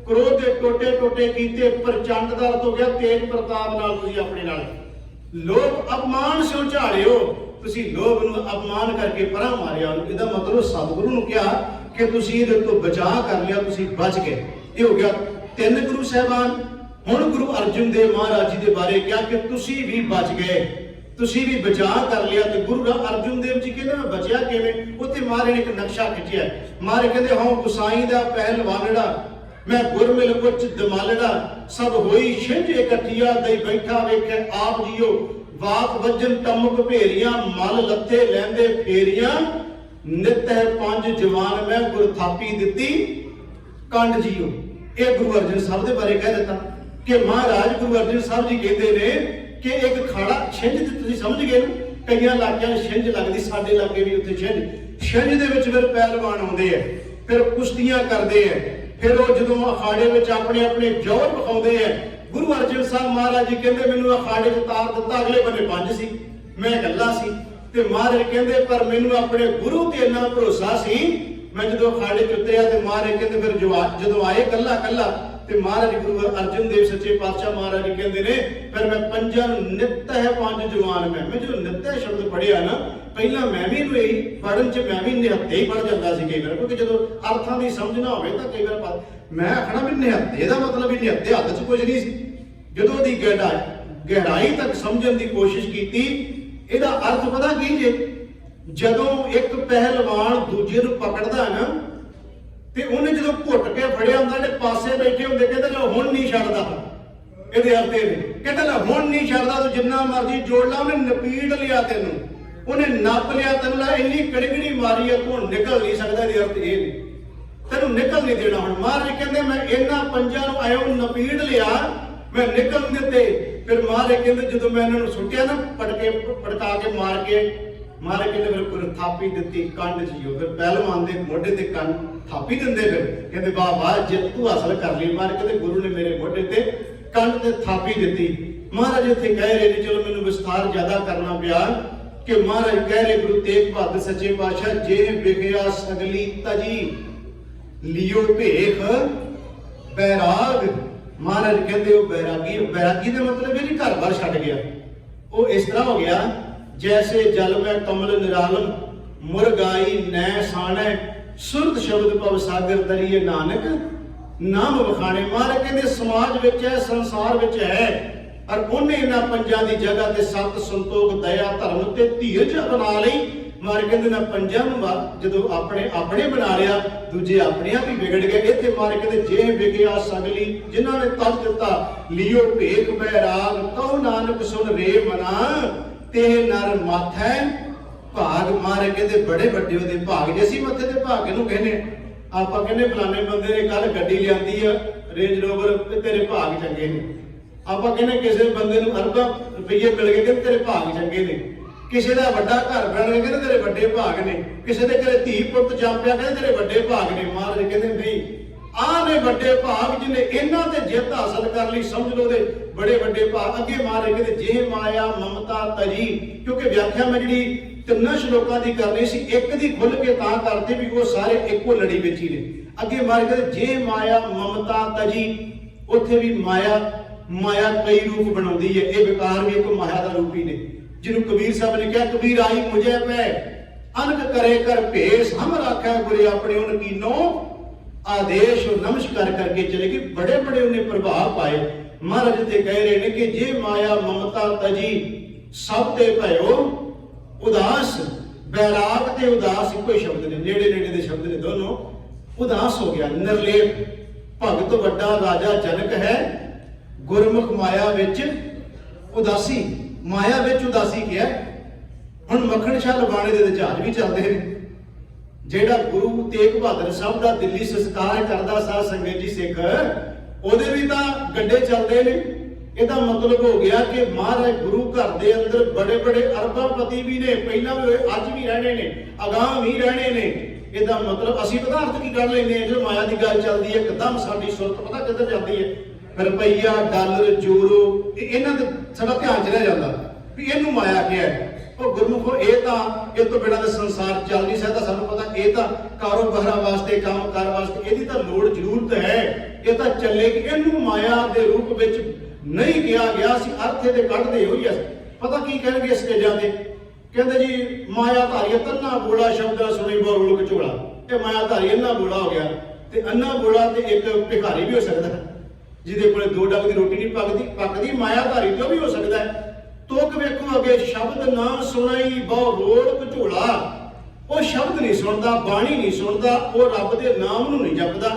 ਕ੍ਰੋਧ ਦੇ ਟੋਟੇ ਟੋਟੇ ਕੀਤੇ, ਪ੍ਰਚੰਡ ਦਾ ਅਰਥ ਹੋ ਗਿਆ ਤੇਜ ਪ੍ਰਤਾਪ ਨਾਲ ਤੁਸੀਂ ਆਪਣੇ ਨਾਲ। ਲੋਭ ਅਪਮਾਨ ਸਿਉ ਝਾੜਿਓ, ਤੁਸੀਂ ਲੋਭ ਨੂੰ ਅਪਮਾਨ ਕਰਕੇ ਪਰਾਂ ਮਾਰਿਆ। ਇਹਦਾ ਮਤਲਬ ਸਤਿਗੁਰੂ ਨੂੰ ਕਿਹਾ ਕਿ ਤੁਸੀਂ ਇਹਦੇ ਤੋਂ ਬਚਾਅ ਕਰ ਲਿਆ, ਤੁਸੀਂ ਬਚ ਗਏ। ਇਹ ਹੋ ਗਿਆ 3 ਗੁਰੂ ਸਾਹਿਬਾਨ। ਹੁਣ ਗੁਰੂ ਅਰਜਨ ਦੇਵ ਮਹਾਰਾਜ ਜੀ ਦੇ ਬਾਰੇ ਕਿਹਾ ਕਿ ਤੁਸੀਂ ਵੀ ਬਚ ਗਏ, ਤੁਸੀਂ ਵੀ ਬਚਾਅ ਕਰ ਲਿਆ। ਤੇ ਗੁਰੂ ਅਰਜਨ ਦੇਵ ਜੀ ਕਹਿੰਦੇ ਮੈਂ ਬਚਿਆ ਕਿਵੇਂ? ਉੱਥੇ ਮਹਾਰਾਜ ਨੇ ਇੱਕ ਨਕਸ਼ਾ ਖਿੱਚਿਆ। ਮਹਾਰਾਜ ਕਹਿੰਦੇ ਹਾਂ ਗੁਸਾਈ ਦਾ ਪਹਿਲਵਾਨੜਾ, ਮੈਂ ਗੁਰਮਿਲ ਉੱਚ ਦਮਾਲੜਾ, ਸਭ ਹੋਈ ਛਿੰਝ ਇਕੱਠੀਆ ਦਈ ਬੈਠਾ ਵੇਖੇ ਆਪ ਜੀਓ, ਵਾਕ ਵੱਜਣ ਟਮਕ ਭੇਰੀਆਂ, ਮਲ ਲੱਤੇ ਲੈਂਦੇ ਫੇਰੀਆਂ, ਨਿਤ ਹੈ 5 ਜਵਾਨ ਮੈਂ ਗੁਰ ਥਾਪੀ ਦਿੱਤੀ ਕੰਡ ਜੀਓ। ਇਹ ਗੁਰੂ ਅਰਜਨ ਸਾਹਿਬ ਦੇ ਬਾਰੇ ਕਹਿ ਦਿੱਤਾ ਕਿ ਮਹਾਰਾਜ ਗੁਰੂ ਅਰਜਨ ਸਾਹਿਬ ਜੀ ਕਹਿੰਦੇ ਨੇ ਕਿ ਇੱਕ ਖਾੜਾ ਛਿੰਝ ਤੇ ਤੁਸੀਂ ਸਮਝ ਗਏ ਨਾ, ਕਈਆਂ ਇਲਾਕਿਆਂ ਛਿੰਝ ਲੱਗਦੀ, ਸਾਡੇ ਇਲਾਕੇ ਵੀ ਉੱਥੇ ਛਿੰਝ ਦੇ ਵਿੱਚ ਫਿਰ ਪਹਿਲਵਾਨ ਆਉਂਦੇ ਆ, ਫਿਰ ਕੁਸ਼ਤੀਆਂ ਕਰਦੇ ਆ, ਫਿਰ ਉਹ ਜਦੋਂ ਅਖਾੜੇ ਵਿੱਚ ਆਪਣੇ ਆਪਣੇ ਜੋਰ ਵਿਖਾਉਂਦੇ ਆ। ਗੁਰੂ ਅਰਜਨ ਸਾਹਿਬ ਮਹਾਰਾਜ ਜੀ ਕਹਿੰਦੇ ਮੈਨੂੰ ਅਖਾੜੇ 'ਚ ਤਾਰ ਦਿੱਤਾ, ਅਗਲੇ ਬੰਨੇ 5 ਸੀ, ਮੈਂ ਇਕੱਲਾ ਸੀ। ਤੇ ਮਹਾਰਾਜ ਕਹਿੰਦੇ ਪਰ ਮੈਨੂੰ ਆਪਣੇ ਗੁਰੂ ਤੇ ਇੰਨਾ ਭਰੋਸਾ ਸੀ, ਮੈਂ ਜਦੋਂ ਅਖਾੜੇ 'ਚ ਉਤਰਿਆ ਤੇ ਮਹਾਰਾਜ ਕਹਿੰਦੇ ਫਿਰ ਜਦੋਂ ਆਏ ਕੱਲਾ ਤੇ ਮਹਾਰਾਜ ਗੁਰੂ ਅਰਜਨ ਦੇਵ ਸੱਚੇ ਪਾਤਸ਼ਾਹ ਮਹਾਰਾਜ ਜੀ ਕਹਿੰਦੇ ਨੇ ਫਿਰ ਮੈਂ ਪੰਜਾਂ ਨੂੰ ਨਿੱਤ ਹੈ ਪੰਜ ਜਵਾਨ ਮੈਂ ਜਦੋਂ ਨਿੱਤ ਹੈ ਸ਼ਬਦ ਪੜਿਆ ਨਾ ਪਹਿਲਾਂ ਮੈਂ ਵੀ ਇਹਨੂੰ ਇਹੀ ਪੜਨ ਚ ਮੈਂ ਵੀ ਨਿਹੱਤੇ ਹੀ ਪੜ ਜਾਂਦਾ ਸੀ ਕਈ ਵਾਰ, ਕਿਉਂਕਿ ਜਦੋਂ ਅਰਥਾਂ ਦੀ ਸਮਝ ਨਾ ਹੋਵੇ ਤਾਂ ਕਈ ਵਾਰ ਮੈਂ ਆਖਣਾ ਵੀ ਨਿਹੱਤੇ ਦਾ ਮਤਲਬ ਵੀ ਨਿਹੱਤੇ ਹੱਥ 'ਚ ਕੁਝ ਨਹੀਂ ਸੀ। ਜਦੋਂ ਉਹਦੀ ਗਹਿਰਾਈ ਤੱਕ ਸਮਝਣ ਦੀ ਕੋਸ਼ਿਸ਼ ਕੀਤੀ, ਇਹਦਾ ਅਰਥ ਪਤਾ ਕੀ ਜੇ, ਜਦੋਂ ਇੱਕ ਪਹਿਲਵਾਨ ਦੂਜੇ ਨੂੰ ਪਕੜਦਾ ਨਾ ਤੇ ਉਹਨੇ ਜਦੋਂ ਘੁੱਟ ਕੇ ਫੜਿਆ ਹੁੰਦਾ ਤੇ ਪਾਸੇ ਬੈਠੇ ਹੁੰਦੇ ਕਹਿੰਦੇ ਲੈ ਹੁਣ ਨਹੀਂ ਛੱਡਦਾ, ਇਹਦੇ ਅਰਥ ਇਹ ਨੇ ਕਹਿੰਦੇ ਲੈ ਹੁਣ ਨਹੀਂ ਛੱਡਦਾ, ਤੂੰ ਜਿੰਨਾ ਮਰਜ਼ੀ ਜੋੜ ਲਾ, ਉਹਨੇ ਨਪੀੜ ਲਿਆ ਤੈਨੂੰ, ਉਹਨੇ ਨੱਪ ਲਿਆ ਤੈਨੂੰ, ਲੈ ਇੰਨੀ ਕੜਕੜੀ ਮਾਰੀ ਆ ਤੂੰ ਨਿਕਲ ਨਹੀਂ ਸਕਦਾ, ਇਹਦੇ ਅਰਥ ਇਹ ਨੇ ਤੈਨੂੰ ਨਿਕਲ ਨਹੀਂ ਦੇਣਾ। ਹੁਣ ਮਹਾਰਾਜ ਕਹਿੰਦੇ ਮੈਂ ਇਹਨਾਂ ਪੰਜਾਂ ਨੂੰ ਆਇਓ ਨਪੀੜ ਲਿਆ, ਮੈਂ ਨਿਕਲ ਦਿੱਤੇ। ਫਿਰ ਮਹਾਰਾਜ ਕਹਿੰਦੇ ਜਦੋਂ ਮੈਂ ਇਹਨਾਂ ਨੂੰ ਸੁੱਟਿਆ ਨਾ ਪਟਕਾ ਕੇ ਮਾਰ ਕੇ, ਮਹਾਰਾਜ ਕਹਿੰਦੇ ਫਿਰ ਕੋਈ ਥਾਪੀ ਦਿੱਤੀ ਕੰਨ 'ਚ ਜੋ, ਫਿਰ ਪਹਿਲਵਾਨ ਦੇ ਮੋਢੇ ਤੇ ਕੰਨ ਥਾਪੀ ਦਿੰਦੇ, ਫਿਰ ਕਹਿੰਦੇ ਵਾਹ ਵਾਹ ਜਿੱਤ ਤੂੰ ਹਾਸਲ ਕਰ ਲਈ। ਮਹਾਰਾਜ ਕਹਿੰਦੇ ਗੁਰੂ ਨੇ ਮੇਰੇ ਮੋਢੇ ਤੇ ਕੰਨ ਤੇ ਥਾਪੀ ਦਿੱਤੀ। ਮਹਾਰਾਜ ਇੱਥੇ ਕਹਿ ਰਹੇ ਨੇ, ਚਲੋ ਮੈਨੂੰ ਵਿਸਥਾਰ ਜ਼ਿਆਦਾ ਕਰਨਾ ਪਿਆ ਕਿ ਮਹਾਰਾਜ ਕਹਿ ਰਹੇ ਗੁਰੂ ਤੇਗ ਬਹਾਦਰ ਸੱਚੇ ਪਾਤਸ਼ਾਹ ਜੇ ਵਿਖਿਆ ਸਗਲੀ ਤਜੀ ਲਿਓ ਭੇਖ ਬੈਰਾਗ। ਮਹਾਰਾਜ ਕਹਿੰਦੇ ਉਹ ਬੈਰਾਗੀ ਦਾ ਮਤਲਬ ਇਹ ਨਹੀਂ ਘਰ ਬਾਰ ਛੱਡ ਗਿਆ, ਉਹ ਇਸ ਤਰ੍ਹਾਂ ਹੋ ਗਿਆ ਜੈਸੇ ਜਲ ਮੈਂ ਕਮਲ ਨਿਰਾਲਮ ਮੁਰਗਾਈ ਨੈ ਸਾਣੈ ਸੁਰਤ ਸ਼ਬਦ ਭਵ ਸਾਗਰ ਦਰੀਏ ਨਾਨਕ ਨਾਮ ਵਖਾਣੇ। ਮਹਾਰਾਜ ਕਹਿੰਦੇ ਸਮਾਜ ਵਿੱਚ ਹੈ, ਸੰਸਾਰ ਵਿੱਚ ਹੈ, ਔਰ ਉਹਨੇ ਇਹਨਾਂ ਪੰਜਾਂ ਦੀ ਜਗ੍ਹਾ ਤੇ ਸਤ ਸੰਤੋਖ ਦਇਆ ਧਰਮ ਤੇ ਧੀਰਜ ਬਣਾ ਲਈ। ਮਹਾਰਾਜ ਕਹਿੰਦੇ ਨਾ ਪੰਜਾਂ ਨੂੰ ਜਦੋਂ ਆਪਣੇ ਬਣਾ ਲਿਆ, ਦੂਜੇ ਆਪਣੇ ਆਪ ਹੀ ਵਿਗੜ ਗਏ। ਇੱਥੇ ਮਹਾਰਾਜ ਕਹਿੰਦੇ ਜੇ ਵਿਗਿਆ ਸਗਲੀ, ਜਿਨ੍ਹਾਂ ਨੇ ਤਜ ਦਿੱਤਾ ਲਿਓ ਭੇਖ ਬੈਰਾਗ ਕਹੋ ਨਾਨਕ ਸੁਨ ਰੇ ਮਨਾ ਤੇ ਨਰ ਮਾਥੈ ਭਾਗ। ਮਹਾਰਾਜ ਕਹਿੰਦੇ ਬੜੇ ਵੱਡੇ ਉਹਦੇ ਭਾਗ, ਜੇ ਅਸੀਂ ਮੱਥੇ ਤੇ ਭਾਗ ਨੂੰ ਕਹਿੰਦੇ, ਆਪਾਂ ਕਹਿੰਦੇ ਫਲਾਣੇ ਬੰਦੇ ਨੇ ਕੱਲ ਗੱਡੀ ਲਿਆਂਦੀ ਆ ਰੇਂਜ ਰੋਵਰ ਤੇ ਤੇਰੇ ਭਾਗ ਚੰਗੇ ਨੇ। ਆਪਾਂ ਕਹਿੰਦੇ ਕਿਸੇ ਬੰਦੇ ਨੂੰ ਅਰਬਾਂ ਰੁਪਈਏ ਮਿਲ ਗਏ ਕਹਿੰਦੇ ਤੇਰੇ ਭਾਗ ਚੰਗੇ ਨੇ। ਕਿਸੇ ਦਾ ਵੱਡਾ ਘਰ ਬਣ ਗਿਆ ਕਹਿੰਦੇ ਤੇਰੇ ਵੱਡੇ ਭਾਗ ਨੇ। ਕਿਸੇ ਦੇ ਘਰੇ ਧੀ ਪੁੱਤ ਜੰਮ ਪਿਆ ਕਹਿੰਦੇ ਤੇਰੇ ਵੱਡੇ ਭਾਗ ਨੇ। ਮਹਾਰਾਜ ਕਹਿੰਦੇ ਨਹੀਂ, ਆਹ ਨੇ ਵੱਡੇ ਭਾਗ, ਜਿਹਨੇ ਇਹਨਾਂ ਤੇ ਜਿੱਤ ਹਾਸਲ ਕਰ ਲਈ ਸਮਝ ਲਓ ਉਹਦੇ ਬੜੇ ਵੱਡੇ ਭਾਗ। ਅੱਗੇ ਮਹਾਰਾਜ ਕਹਿੰਦੇ ਜੇ ਮਾਇਆ ਮਮਤਾ ਤਜੀ, ਕਿਉਂਕਿ ਵਿਆਖਿਆ ਮੈਂ ਜਿਹੜੀ ਤਿੰਨਾਂ ਸ਼ਲੋਕਾਂ ਦੀ ਕਰਨੀ ਸੀ, ਇੱਕ ਦੀ ਖੁੱਲ ਕੇ ਤਾਂ ਕਰਦੇ ਵੀ ਉਹ ਸਾਰੇ ਇੱਕੋ ਲੜੀ ਵਿੱਚ ਹੀ ਨੇ। ਅੱਗੇ ਮਹਾਰਾਜ ਕਹਿੰਦੇ ਜੇ ਮਾਇਆ ਮਮਤਾ ਤਜੀ, ਉੱਥੇ ਵੀ ਮਾਇਆ ਕਈ ਰੂਪ ਬਣਾਉਂਦੀ ਹੈ, ਇਹ ਵਿਕਾਰ ਵੀ ਇੱਕ ਮਾਇਆ ਦਾ ਰੂਪ ਹੀ ਨੇ। ਜਿਹਨੂੰ ਕਬੀਰ ਸਾਹਿਬ ਨੇ ਕਿਹਾ ਕਬੀਰ ਆਈ ਮੁਝੇ ਪੈ ਅਨਕ ਕਰੇ ਕਰ ਭੇਸ, ਹਮ ਰਾਖਿਆ ਗੁਰੇ ਆਪਣੇ ਉਨ ਕੀਨੋ ਆਦੇਸ਼ ਨਮਸਕਾਰ ਕਰਕੇ ਚਲੇ ਗਏ। ਬੜੇ ਬੜੇ ਉਹਨੇ ਪ੍ਰਭਾਵ ਪਾਏ। ਮਹਾਰਾਜ ਤੇ ਕਹਿ ਰਹੇ ਨੇ ਕਿ ਜੇ ਮਾਇਆ ਮਮਤਾ ਤਜੀ ਸਭ ਤੇ ਭਇਓ ਉਦਾਸ। ਬੈਰਾਗ ਤੇ ਉਦਾਸ ਇੱਕੋ ਹੀ ਸ਼ਬਦ ਨੇ, ਨੇੜੇ ਨੇੜੇ ਦੇ ਸ਼ਬਦ ਨੇ ਦੋਨੋਂ। ਉਦਾਸ ਹੋ ਗਿਆ ਨਿਰਲੇਪ, ਭਗਤ ਵੱਡਾ ਰਾਜਾ ਜਨਕ ਹੈ, ਗੁਰਮੁਖ ਮਾਇਆ ਵਿੱਚ ਉਦਾਸੀ। ਮਾਇਆ ਵਿੱਚ ਉਦਾਸੀ ਕਿਹਾ। ਹੁਣ ਮੱਖਣ ਸ਼ਾਹ ਲਵਾਣੇ ਦੇ ਜਹਾਜ਼ ਵੀ ਚੱਲਦੇ ਨੇ। ਜਿਹੜਾ ਗੁਰੂ ਤੇਗ ਬਹਾਦਰ ਸਾਹਿਬ ਦਾ ਦਿੱਲੀ ਸੰਸਕਾਰ ਕਰਦਾ ਸਾਧ ਸੰਗਤ ਜੀ ਸਿੱਖ, ਉਹਦੇ ਵੀ ਤਾਂ ਗੱਡੇ ਚੱਲਦੇ ਨੇ। ਇਹਦਾ ਮਤਲਬ ਹੋ ਗਿਆ ਕਿ ਮਹਾਰਾਜ ਗੁਰੂ ਘਰ ਦੇ ਅੰਦਰ ਬੜੇ ਬੜੇ ਅਰਬਾਪਤੀ ਵੀ ਨੇ, ਪਹਿਲਾਂ ਵੀ ਹੋਏ, ਅੱਜ ਵੀ ਰਹਿਣੇ ਨੇ, ਅਗਾਂਹ ਵੀ ਰਹਿਣੇ ਨੇ। ਇਹਦਾ ਮਤਲਬ ਅਸੀਂ ਪਦਾਰਥ ਕੀ ਕਰ ਲੈਂਦੇ ਹਾਂ, ਜਦੋਂ ਮਾਇਆ ਦੀ ਗੱਲ ਚੱਲਦੀ ਹੈ ਇੱਕਦਮ ਸਾਡੀ ਸੁਰਤ ਪਤਾ ਕਿੱਧਰ ਜਾਂਦੀ ਹੈ। ਰੁਪਈਆ ਡਾਲਰ ਯੂਰੋ ਇਹਨਾਂ ਦੇ ਸਾਡਾ ਧਿਆਨ ਚ ਰਹਿ ਜਾਂਦਾ ਵੀ ਇਹਨੂੰ ਮਾਇਆ ਕਿਹਾ। ਉਹ ਗੁਰਮੁਖੋ ਇਹ ਤਾਂ ਇਹ ਤੋਂ ਬਿਨਾਂ ਦਾ ਸੰਸਾਰ ਚੱਲ ਨਹੀਂ ਸਕਦਾ। ਸਾਨੂੰ ਪਤਾ ਇਹ ਤਾਂ ਕਾਰੋਬਾਰਾਂ ਵਾਸਤੇ ਕੰਮ ਕਾਰ ਵਾਸਤੇ ਇਹਦੀ ਤਾਂ ਲੋੜ ਜ਼ਰੂਰਤ ਹੈ, ਇਹ ਤਾਂ ਚੱਲੇਗੀ। ਇਹਨੂੰ ਮਾਇਆ ਦੇ ਰੂਪ ਵਿੱਚ ਨਹੀਂ ਕਿਹਾ ਗਿਆ। ਅਸੀਂ ਅਰਥ ਇਹਦੇ ਕੱਢਦੇ ਹੋਈ ਆ। ਪਤਾ ਕੀ ਕਹਿਣਗੇ ਸਟੇਜਾਂ ਤੇ, ਕਹਿੰਦੇ ਜੀ ਮਾਇਆ ਧਾਰੀ ਤੰਨਾ ਬੋਲਾ ਸ਼ਬਦ ਸੁਣੀ ਬੋਲ ਕਚੋਲਾ। ਇਹ ਮਾਇਆ ਧਾਰੀ ਅੰਨਾ ਬੋਲਾ ਹੋ ਗਿਆ, ਤੇ ਅੰਨਾ ਬੋਲਾ ਤੇ ਇੱਕ ਭਿਖਾਰੀ ਵੀ ਹੋ ਸਕਦਾ ਜਿਹਦੇ ਕੋਲੇ 2 ਡੱਬ ਦੀ ਰੋਟੀ ਨਹੀਂ ਪੱਕਦੀ। ਮਾਇਆ ਧਾਰੀ ਤੋਂ ਵੀ ਹੋ ਸਕਦਾ ਹੈ। ਤੁਕ ਵੇਖੋ ਅੱਗੇ ਸ਼ਬਦ ਨਾ ਸੁਣਾਈ ਬਹੁ ਰੋੜ ਘਚੋਲਾ। ਉਹ ਸ਼ਬਦ ਨਹੀਂ ਸੁਣਦਾ, ਬਾਣੀ ਨਹੀਂ ਸੁਣਦਾ, ਉਹ ਰੱਬ ਦੇ ਨਾਮ ਨੂੰ ਨਹੀਂ ਜਪਦਾ।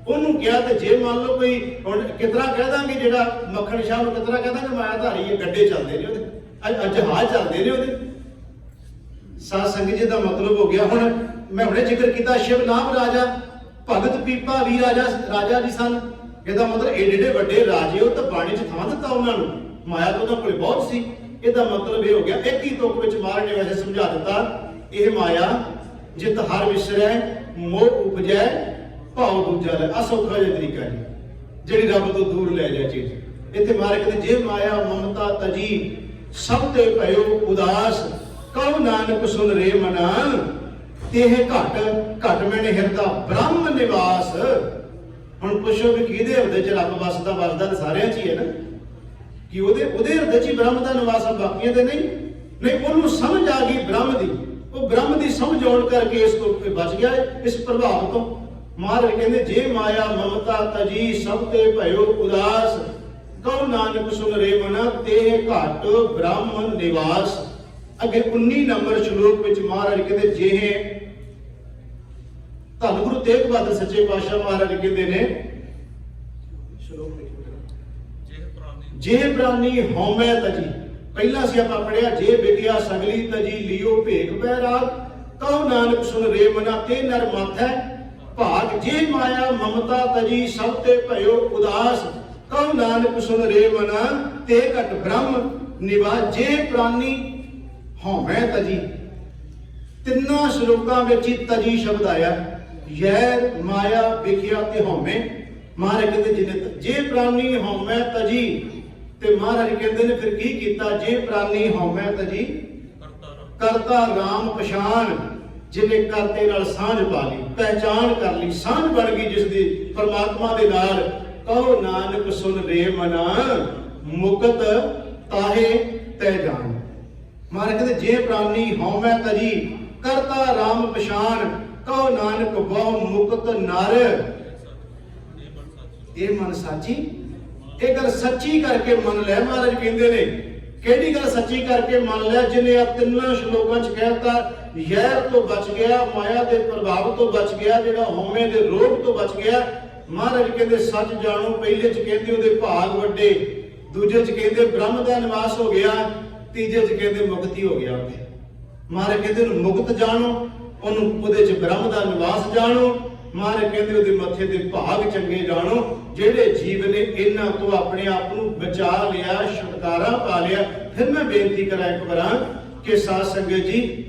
ਉਹਨੂੰ ਕਿਹਾ ਤੇ ਜੇ ਮੰਨ ਲਓ ਕੋਈ ਹੁਣ ਕਿਤਰਾ ਕਹਿ ਦਾਂਗੇ, ਜਿਹੜਾ ਮੱਖਣ ਸ਼ਾਹ ਨੂੰ ਕਿਤਰਾ ਕਹਿ ਦਾਂਗੇ ਮਾਇਆ ਧਾਰੀ ਇਹ ਗੱਡੇ ਚੱਲਦੇ ਨੇ ਉਹਦੇ, ਜਹਾਜ਼ ਚੱਲਦੇ ਨੇ ਉਹਦੇ। ਸਾਧ ਸੰਗਤ ਜੀ ਦਾ ਮਤਲਬ ਹੋ ਗਿਆ। ਹੁਣ ਮੈਂ ਹੁਣੇ ਜ਼ਿਕਰ ਕੀਤਾ ਸ਼ਿਵ ਨਾਮ ਰਾਜਾ, ਭਗਤ ਪੀਪਾ ਵੀ ਰਾਜਾ ਜੀ ਸਨ। ਇਹਦਾ ਮਤਲਬ ਏਡੇ ਵੱਡੇ ਰਾਜੇ ਉਹ ਤਾਂ ਬਾਣੀ 'ਚ ਥਾਂ ਦਿੱਤਾ ਉਹਨਾਂ ਨੂੰ, ਮਾਇਆ ਤਾਂ ਉਹਨਾਂ ਕੋਲ ਬਹੁਤ ਸੀ। ਇਹਦਾ ਮਤਲਬ ਇਹ ਹੋ ਗਿਆ ਇੱਕ ਹੀ ਤੁਕ ਵਿੱਚ ਮਹਾਰਾਜ ਨੇ ਵੈਸੇ ਸਮਝਾ ਦਿੱਤਾ, ਇਹ ਮਾਇਆ ਜਿਤ ਹਰ ਵਿਸਰੈ ਮੋਹ ਉਪਜੈ ਭਾਉ ਦੂਜਾ ਲੈ। ਆ ਸੌਖਾ ਜਿਹਾ ਤਰੀਕਾ ਜੀ ਜਿਹੜੀ ਰੱਬ ਤੋਂ ਦੂਰ ਲੈ ਜਾ ਚੀਜ਼। ਇੱਥੇ ਮਹਾਰਾਜ ਕਹਿੰਦੇ ਜੇ ਮਾਇਆ ਮਮਤਾ ਤਜੀ ਸਭ ਤੇ ਭਇਓ ਉਦਾਸ, ਕਉ ਨਾਨਕ ਸੁਨ ਰੇ ਮਨਾ। ਤੇ ਇਹ ਘਟ ਮੈਨੇ ਹਿਰਦਾ ਬ੍ਰਹਮ ਨਿਵਾਸ। ਹੁਣ ਪੁੱਛੋ ਵੀ ਕਿਹਦੇ ਹਿਰਦੇ 'ਚ ਰੱਬ ਵਸਦਾ ਤਾਂ ਸਾਰਿਆਂ 'ਚ ਹੀ ਹੈ ਨਾ, ਕਿ ਉਹਦੇ ਹਿਰਦੇ 'ਚ ਹੀ ਬ੍ਰਹਮ ਦਾ ਨਿਵਾਸ ਆ, ਬਾਕੀਆਂ ਦੇ ਨਹੀਂ। ਉਹਨੂੰ ਸਮਝ ਆ ਗਈ ਬ੍ਰਹਮ ਦੀ, ਉਹ ਬ੍ਰਹਮ ਦੀ ਸਮਝ ਆਉਣ ਕਰਕੇ ਇਸ ਤੋਂ ਬਚ ਗਿਆ, ਇਸ ਪ੍ਰਭਾਵ ਤੋਂ। ਮਹਾਰਾਜ ਕਹਿੰਦੇ ਜੇ ਮਾਇਆ ਮਮਤਾ ਤਜੀ ਸਭ ਤੇ ਭਇਓ ਉਦਾਸ, ਕਉ ਨਾਨਕ ਸੁਨ ਰੇ ਮਨ ਤੇ ਘਟ ਬ੍ਰਹਮ ਨਿਵਾਸ। ਅੱਗੇ 19 ਨੰਬਰ ਸ਼ਲੋਕ ਵਿੱਚ ਮਹਾਰਾਜ ਕਹਿੰਦੇ ਜਿਹੇ ਧੰਨ ਗੁਰੂ ਤੇਗ ਬਹਾਦਰ ਸੱਚੇ ਪਾਤਸ਼ਾਹ ਮਹਾਰਾਜ ਕਹਿੰਦੇ ਨੇ, ਸ਼ਲੋਕ ਜੇ ਪ੍ਰਾਨੀ ਹਉਮੈ ਤਜੀ, ਪਹਿਲਾਂ ਸੀ ਆਪਾਂ ਪੜਿਆ ਜੇ ਵਿਦਿਆ ਸਗਲੀ ਤਜੀ ਲਿਓ ਭੇਖ ਬੈਰਾਗ, ਕਉ ਨਾਨਕ ਸੁਨ ਰੇ ਮਨਾ ਤੇ ਨਰ ਮਾਥੈ ਭਾਗ। ਜੇ ਮਾਇਆ ਮਮਤਾ ਤਜੀ ਸਭ ਤੇ ਭਇਓ ਉਦਾਸ, ਕਉ ਨਾਨਕ ਸੁਨ ਰੇ ਮਨਾ ਤੇ ਘਟ ਬ੍ਰਹਮ ਨਿਵਾਸ। ਜੇ ਪ੍ਰਾਨੀ ਹਉਮੈ ਤਜੀ, ਤਿੰਨਾਂ ਸ਼ਲੋਕਾਂ ਵਿੱਚ ਹੀ ਤਜੀ ਸ਼ਬਦ ਆਇਆ, ਯੈਰ ਮਾਇਆ ਵਿਖਿਆ ਤੇ ਹਉਮੈ। ਮਹਾਰਾਜ ਕਹਿੰਦੇ ਜਿਹਨੇ ਜੇ ਪ੍ਰਾਨੀ ਹਉਮੈ ਤਜੀ, ਤੇ ਮਹਾਰਾਜ ਕਹਿੰਦੇ ਨੇ ਫਿਰ ਕੀ ਕੀਤਾ, ਜੇ ਪ੍ਰਾਨੀ ਹਉਮੈ ਤਜੀ ਕਰਤਾ ਰਾਮ ਪਛਾਣ, ਜਿਹਨੇ ਕਰਤੇ ਨਾਲ ਸਾਂਝ ਪਾ ਲਈ, ਪਹਿਚਾਨ ਕਰ ਲਈ, ਸਾਂਝ ਬਣ ਗਈ ਜਿਸ ਦੀ ਪਰਮਾਤਮਾ ਦੇ ਨਾਲ। ਕਹੋ ਨਾਨਕ ਸੁਨ ਰੇ ਮਨਾ ਮੁਕਤ ਤਾਹੇ ਤੈ ਜਾਣ। ਮਹਾਰਾਜ ਕਹਿੰਦੇ ਜੇ ਪ੍ਰਾਨੀ ਹਉਮੈ ਤਜੀ ਕਰਤਾ ਰਾਮ ਪਛਾਣ, ਕਹੋ ਨਾਨਕ ਬਹੁ ਮੁਕਤ ਨਰ। ਇਹ ਮਨ ਸਾਚੀ, ਇਹ ਗੱਲ ਸੱਚੀ ਕਰਕੇ ਮੰਨ ਲੈ। ਮਹਾਰਾਜ ਕਹਿੰਦੇ ਨੇ ਕਿਹੜੀ ਗੱਲ ਸੱਚੀ ਕਰਕੇ ਮੰਨ ਲੈ, ਜਿਹਨੇ ਆ ਤਿੰਨਾਂ ਸ਼ਲੋਕਾਂ 'ਚ ਕਹਿਤਾ ਯੈਰ ਤੋਂ ਬਚ ਗਿਆ, ਮਾਇਆ ਦੇ ਪ੍ਰਭਾਵ ਤੋਂ ਬਚ ਗਿਆ, ਜਿਹੜਾ ਹਉਮੈ ਦੇ ਰੋਗ ਤੋਂ ਬਚ ਗਿਆ। ਮਹਾਰਾਜ ਕਹਿੰਦੇ ਸੱਚ ਜਾਣੋ, ਪਹਿਲੇ 'ਚ ਕਹਿੰਦੇ ਉਹਦੇ ਭਾਗ ਵੱਡੇ, ਦੂਜੇ 'ਚ ਕਹਿੰਦੇ ਬ੍ਰਹਮ ਦਾ ਨਿਵਾਸ ਹੋ ਗਿਆ, ਤੀਜੇ 'ਚ ਕਹਿੰਦੇ ਮੁਕਤੀ ਹੋ ਗਿਆ ਉੱਥੇ। ਮਹਾਰਾਜ ਕਹਿੰਦੇ ਉਹਨੂੰ ਮੁਕਤ ਜਾਣੋ, ਉਹਨੂੰ ਉਹਦੇ 'ਚ ਬ੍ਰਹਮ ਦਾ ਨਿਵਾਸ ਜਾਣੋ। ਮਹਾਰਾਜ ਕਹਿੰਦੇ ਉਹਦੇ ਮੱਥੇ ਦੇ ਭਾਗ ਚੰਗੇ ਜਾਣੋ, ਜਿਹੜੇ ਜੀਵ ਨੇ ਇਹਨਾਂ ਤੋਂ ਆਪਣੇ ਆਪ ਨੂੰ ਬਚਾ ਲਿਆ, ਛੁਟਕਾਰਾ ਪਾ ਲਿਆ। ਫਿਰ ਮੈਂ ਬੇਨਤੀ ਕਰਾਂ ਇੱਕ ਵਾਰਾਂ ਕਿ ਸਾਧ ਸੰਗਤ ਜੀ,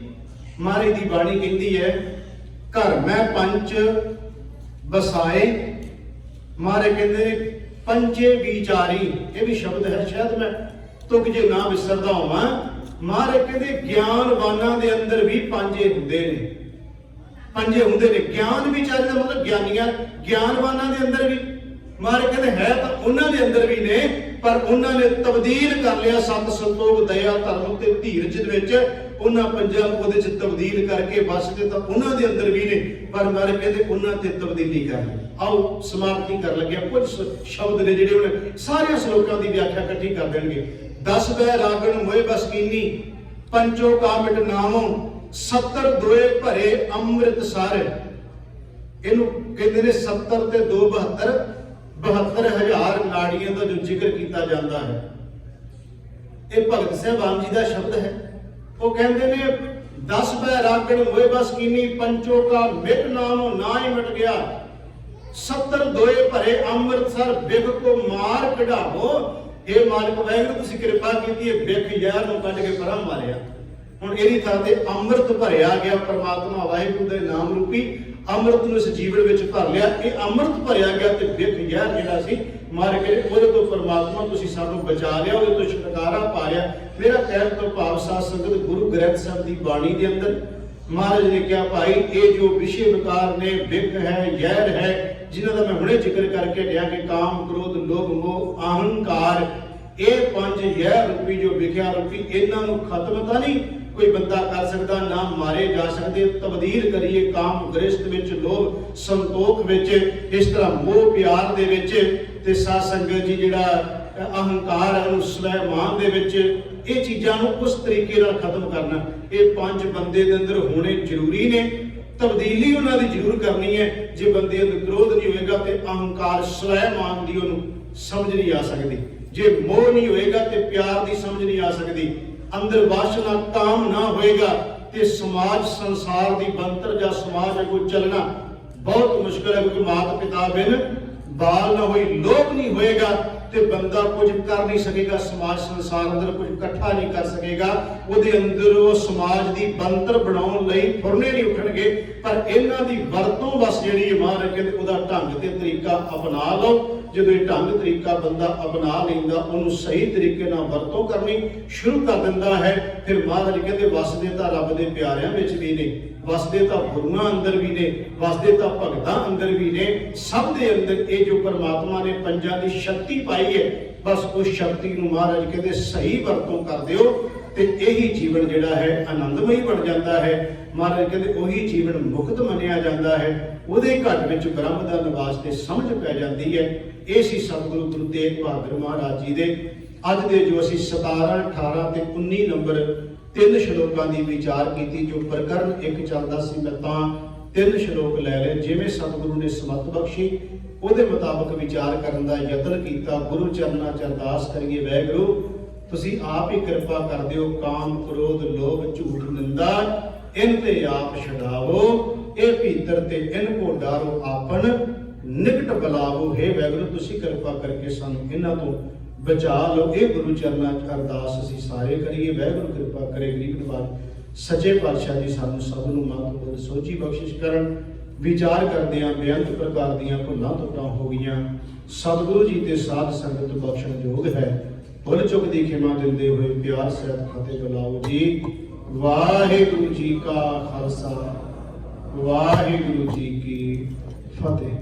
ਮਹਾਰਾਜ ਦੀ ਬਾਣੀ ਕਹਿੰਦੀ ਹੈ ਘਰ ਮੈਂ ਪੰਚ ਬਸਾਏ। ਮਹਾਰਾਜ ਕਹਿੰਦੇ ਨੇ ਪੰਜੇ ਵਿਚਾਰੀ, ਇਹ ਵੀ ਸ਼ਬਦ ਹੈ, ਸ਼ਾਇਦ ਮੈਂ ਤੁਕ ਜੇ ਨਾ ਵਿਸਰਦਾ ਹੋਵਾਂ। ਮਹਾਰਾਜ ਕਹਿੰਦੇ ਗਿਆਨਵਾਨਾਂ ਦੇ ਅੰਦਰ ਵੀ ਪੰਜੇ ਹੁੰਦੇ ਨੇ, ਪੰਜੇ ਹੁੰਦੇ ਨੇ। ਗਿਆਨ ਵਿਚਾਰੀ ਦਾ ਮਤਲਬ ਗਿਆਨੀਆਂ, ਗਿਆਨਵਾਨਾਂ ਦੇ ਅੰਦਰ ਵੀ। ਮਹਾਰਾਜ ਕਹਿੰਦੇ ਹੈ ਤਾਂ ਉਹਨਾਂ ਦੇ ਅੰਦਰ ਵੀ ਨੇ, ਪਰ ਉਹਨਾਂ ਨੇ ਤਬਦੀਲ ਕਰ ਲਿਆ ਸਤ ਸੰਤੋਖ ਦਇਆ ਧਰਮ ਤੇ ਧੀਰਜ ਦੇ ਵਿੱਚ, ਉਹਨਾਂ ਪੰਜਾਂ ਨੂੰ ਉਹਦੇ 'ਚ ਤਬਦੀਲ ਕਰਕੇ ਵਸਦੇ ਤਾਂ ਉਹਨਾਂ ਦੇ ਅੰਦਰ ਵੀ ਨੇ, ਪਰ ਮਹਾਰਾਜ ਕਹਿੰਦੇ ਉਹਨਾਂ ਤੇ ਤਬਦੀਲੀ ਕਰ ਲਈ। ਆਓ ਸਮਾਪਤੀ ਕਰ ਲੱਗਿਆ, ਕੁਝ ਸ਼ਬਦ ਨੇ ਜਿਹੜੇ ਉਹਨੇ ਸਾਰਿਆਂ ਸ਼ਲੋਕਾਂ ਦੀ ਵਿਆਖਿਆ ਇਕੱਠੀ ਕਰ ਦੇਣਗੇ। 10 ਬੈ ਰਾਗਣ ਮੋਏ ਬਸ ਕੀਨੀ, ਪੰਚੋ ਕਾ ਮਿਟ ਨਾਮੋ, 70 ਦੋਏ ਭਰੇ ਅੰਮ੍ਰਿਤ ਸਰ। ਇਹਨੂੰ ਕਹਿੰਦੇ ਨੇ 70 ਤੇ 2 72, 72,000 ਨਾੜੀਆਂ ਦਾ ਜੋ ਜ਼ਿਕਰ ਕੀਤਾ ਜਾਂਦਾ ਹੈ। ਇਹ ਭਗਤ ਸਾਹਿਬਾਨ ਜੀ ਦਾ ਸ਼ਬਦ ਹੈ। ਉਹ ਕਹਿੰਦੇ ਨੇ 10 ਬੈ ਰਾਗਣ ਮੋਏ ਬਸ ਕੀਨੀ, ਪੰਚੋ ਕਾ ਮਿਟ ਨਾਮੋ ਨਾ ਹੀ ਮਿਟ ਗਿਆ, 70 ਦੋਏ ਭਰੇ ਅੰਮ੍ਰਿਤਸਰ ਬਿਖ ਕੋ ਮਾਰ ਕਢਾਵੋ। ਇਹ ਮਾਲਕ ਵਾਹਿਗੁਰੂ ਤੁਸੀਂ ਕਿਰਪਾ ਕੀਤੀ ਹੈ, ਬਿਖ ਜ਼ਹਿਰ ਨੂੰ ਕੱਢ ਕੇ ਪਰਾਂ ਮਾਰਿਆ। ਹੁਣ ਇਹਦੀ ਥਾਂ ਤੇ ਅੰਮ੍ਰਿਤ ਭਰਿਆ ਗਿਆ, ਪਰਮਾਤਮਾ ਵਾਹਿਗੁਰੂ ਦੇ ਨਾਮ ਰੂਪੀ ਅੰਮ੍ਰਿਤ ਨੂੰ ਇਸ ਜੀਵਨ ਵਿੱਚ ਭਰ ਲਿਆ। ਇਹ ਅੰਮ੍ਰਿਤ ਭਰਿਆ ਗਿਆ ਤੇ ਬਿਖ ਜ਼ਹਿਰ ਜਿਹੜਾ ਸੀ ਮਾਰ ਕੇ ਉਹਦੇ ਤੋਂ ਪਰਮਾਤਮਾ ਤੁਸੀਂ ਸਾਨੂੰ ਬਚਾ ਲਿਆ, ਉਹਦੇ ਤੋਂ ਛੁਟਕਾਰਾ ਪਾ ਲਿਆ। ਮੇਰਾ ਕਹਿਣ ਤੋਂ ਭਾਵ ਸਾਧ ਸੰਗਤ ਗੁਰੂ ਗ੍ਰੰਥ ਸਾਹਿਬ ਦੀ ਬਾਣੀ ਦੇ ਅੰਦਰ ਮਹਾਰਾਜ ਨੇ ਕਿਹਾ ਭਾਈ ਇਹ ਜੋ ਵਿਸ਼ੇ ਵਿਕਾਰ ਨੇ, ਬਿਖ ਹੈ, ਜ਼ਹਿਰ ਹੈ, ਜਿਨ੍ਹਾਂ ਦਾ ਮੈਂ ਹੁਣੇ ਜ਼ਿਕਰ ਕਰਕੇ ਲਿਆ ਕਿ ਕਾਮ ਕ੍ਰੋਧ ਲੋਭ ਮੋਹ ਅਹੰਕਾਰ, ਇਹ 5 ਜ਼ਹਿਰ ਰੂਪੀ ਜੋ ਵਿਖਿਆ ਰੂਪੀ, ਇਹਨਾਂ ਨੂੰ ਖਤਮ ਤਾਂ ਨਹੀਂ ਕੋਈ ਬੰਦਾ ਕਰ ਸਕਦਾ, ਨਾ ਮਾਰੇ ਜਾ ਸਕਦੇ। ਤਬਦੀਲ ਕਰੀਏ ਕਾਮ ਗ੍ਰਸਤ ਵਿੱਚ, ਲੋਭ ਸੰਤੋਖ ਵਿੱਚ, ਇਸ ਤਰ੍ਹਾਂ ਮੋਹ ਪਿਆਰ ਦੇ ਵਿੱਚ, ਤੇ ਸਾਧ ਸੰਗਤ ਜੀ ਜਿਹੜਾ ਅਹੰਕਾਰ ਹੈ ਉਹਨੂੰ ਸਵੈਮਾਨ ਦੇ ਵਿੱਚ, ਇਹ ਚੀਜ਼ਾਂ ਨੂੰ ਉਸ ਤਰੀਕੇ ਨਾਲ ਖਤਮ ਕਰਨਾ। ਇਹ 5 ਬੰਦੇ ਦੇ ਅੰਦਰ ਹੋਣੇ ਜ਼ਰੂਰੀ ਨੇ। ਤਬਦੀਲੀ ਉਹਨਾਂ ਦੀ ਜ਼ਰੂਰ ਕਰਨੀ ਹੈ। ਜੇ ਬੰਦੇ ਅੰਦਰ ਕ੍ਰੋਧ ਨਹੀਂ ਹੋਏਗਾ ਤੇ ਅਹੰਕਾਰ ਸਵੈਮਾਨ ਦੀ ਉਹਨੂੰ ਸਮਝ ਨਹੀਂ ਆ ਸਕਦੀ। ਜੇ ਮੋਹ ਨਹੀਂ ਹੋਏਗਾ ਤੇ ਪਿਆਰ ਦੀ ਸਮਝ ਨਹੀਂ ਆ ਸਕਦੀ। ਅੰਦਰ ਵਾਸ਼ਨਾ ਕਾਮ ਨਾ ਹੋਏਗਾ ਤੇ ਸਮਾਜ ਸੰਸਾਰ ਦੀ ਬੰਤਰ ਜਾਂ ਸਮਾਜ ਅੱਗੋਂ ਚੱਲਣਾ ਬਹੁਤ ਮੁਸ਼ਕਲ ਹੈ, ਕਿਉਂਕਿ ਮਾਤਾ ਪਿਤਾ ਬਿਨ ਬਾਲ ਨਾ ਹੋਈ, ਲੋਭ ਨਹੀਂ ਹੋਏਗਾ ਤੇ ਬੰਦਾ ਕੁਝ ਕਰ ਨਹੀਂ ਸਕੇਗਾ। ਸਮਾਜ ਸੰਸਾਰ ਅੰਦਰ ਕੁਝ ਇਕੱਠਾ ਨਹੀਂ ਕਰ ਸਕੇਗਾ। ਉਹਦੇ ਅੰਦਰ ਉਹ ਸਮਾਜ ਦੀ ਬੰਤਰ ਬਣਾਉਣ ਲਈ ਫੁਰਨੇ ਨਹੀਂ ਉੱਠਣਗੇ। ਪਰ ਇਹਨਾਂ ਦੀ ਵਰਤੋਂ ਬਸ ਜਿਹੜੀ ਹੈ ਮਹਾਰਾਜ ਕਹਿੰਦੇ ਉਹਦਾ ਢੰਗ ਤੇ ਤਰੀਕਾ ਅਪਣਾ ਲਓ। ਜਦੋਂ ਇਹ ਢੰਗ ਤਰੀਕਾ ਬੰਦਾ ਅਪਣਾ ਲੈਂਦਾ, ਉਹਨੂੰ ਸਹੀ ਤਰੀਕੇ ਨਾਲ ਵਰਤੋਂ ਕਰਨੀ ਸ਼ੁਰੂ ਕਰ ਦਿੰਦਾ ਹੈ, ਫਿਰ ਮਹਾਰਾਜ ਕਹਿੰਦੇ ਵਸਦੇ ਤਾਂ ਰੱਬ ਦੇ ਪਿਆਰਿਆਂ ਵਿੱਚ ਵੀ ਨੇ। ਵਸਦੇ ਤਾਂ ਗੁਰੂਆਂ ਅੰਦਰ ਵੀ ਨੇ, ਵਸਦੇ ਤਾਂ ਭਗਤਾਂ ਅੰਦਰ ਵੀ ਨੇ। ਸਭ ਦੇ ਅੰਦਰ ਇਹ ਜੋ ਪਰਮਾਤਮਾ ਨੇ ਪੰਜਾਂ ਦੀ ਸ਼ਕਤੀ ਪਾਈ ਹੈ, ਬਸ ਉਸ ਸ਼ਕਤੀ ਨੂੰ ਮਹਾਰਾਜ ਕਹਿੰਦੇ ਸਹੀ ਵਰਤੋਂ ਕਰ ਦਿਓ ਤੇ ਇਹੀ ਜੀਵਨ ਜਿਹੜਾ ਹੈ ਆਨੰਦਮਈ ਬਣ ਜਾਂਦਾ ਹੈ। ਮਹਾਰਾਜ ਕਹਿੰਦੇ ਉਹੀ ਜੀਵਨ ਮੁਕਤ ਮੰਨਿਆ ਜਾਂਦਾ ਹੈ, ਉਹਦੇ ਘਟ ਵਿੱਚ ਬ੍ਰਹਮ ਦਾ ਨਿਵਾਸ ਤੇ ਸਮਝ ਪੈ ਜਾਂਦੀ ਹੈ। ਇਹ ਸੀ ਸਤਿਗੁਰੂ ਗੁਰੂ ਤੇਗ ਬਹਾਦਰ ਮਹਾਰਾਜ ਜੀ ਦੇ ਅੱਜ ਦੇ ਜੋ ਅਸੀਂ 17, 18 ਤੇ 19 ਨੰਬਰ 3 ਸ਼ਲੋਕਾਂ ਦੀ ਵਿਚਾਰ ਕੀਤੀ। ਜੋ ਪ੍ਰਕਰਨ 1 ਚੱਲਦਾ ਸੀ, ਮੈਂ ਤਾਂ 3 ਸ਼ਲੋਕ ਲੈ ਲਏ। ਜਿਵੇਂ ਸਤਿਗੁਰੂ ਨੇ ਸਮਤ ਬਖਸ਼ੀ ਉਹਦੇ ਮੁਤਾਬਕ ਵਿਚਾਰ ਕਰਨ ਦਾ ਯਤਨ ਕੀਤਾ। ਗੁਰੂ ਚਰਨਾਂ 'ਚ ਅਰਦਾਸ ਕਰੀਏ, ਵਾਹਿਗੁਰੂ ਤੁਸੀਂ ਆਪ ਹੀ ਕਿਰਪਾ ਕਰ ਦਿਓ। ਕਾਮ, ਕ੍ਰੋਧ, ਲੋਭ, ਝੂਠ, ਨਿੰਦਾ ਇਨ ਤੇ ਆਪ ਛਡਾਵੋ। ਇਹ ਭੀਤਰ ਤੇ ਇਨ ਕੋ ਡਾਰੋ ਆਪਨ ਨਿਕਟ ਬੁਲਾਵੋ। ਹੇ ਵਾਹਿਗੁਰੂ ਤੁਸੀਂ ਕਿਰਪਾ ਕਰਕੇ ਸਾਨੂੰ ਇਹਨਾਂ ਤੋਂ ਬਚਾ ਲਓ। ਇਹ ਗੁਰੂ ਚਰਨਾਂ 'ਚ ਅਰਦਾਸ ਅਸੀਂ ਸਾਰੇ ਕਰੀਏ। ਵਾਹਿਗੁਰੂ ਕਿਰਪਾ ਕਰੇ, ਗਰੀਬ ਨਿਵਾਜ ਸੱਚੇ ਪਾਤਸ਼ਾਹ ਜੀ ਸਾਨੂੰ ਸਭ ਨੂੰ ਮਤ ਬੋਧ ਸੋਝੀ ਬਖਸ਼ਿਸ਼ ਕਰਨ। ਵਿਚਾਰ ਕਰਦਿਆਂ ਬੇਅੰਤ ਪ੍ਰਕਾਰ ਦੀਆਂ ਭੁੱਲਾਂ ਟੁੱਟਾਂ ਹੋ ਗਈਆਂ। ਸਤਿਗੁਰੂ ਜੀ ਤੇ ਸਾਧ ਸੰਗਤ ਬਖਸ਼ਣ ਯੋਗ ਹੈ। ਭੁੱਲ ਚੁੱਕ ਦੀ ਖਿਮਾ ਦਿੰਦੇ ਹੋਏ ਪਿਆਰ ਸਹਿਤ ਫਤਿਹ ਬੁਲਾਓ ਜੀ। ਵਾਹਿਗੁਰੂ ਜੀ ਕਾ ਖਾਲਸਾ, ਵਾਹਿਗੁਰੂ ਜੀ ਕੀ ਫਤਿਹ।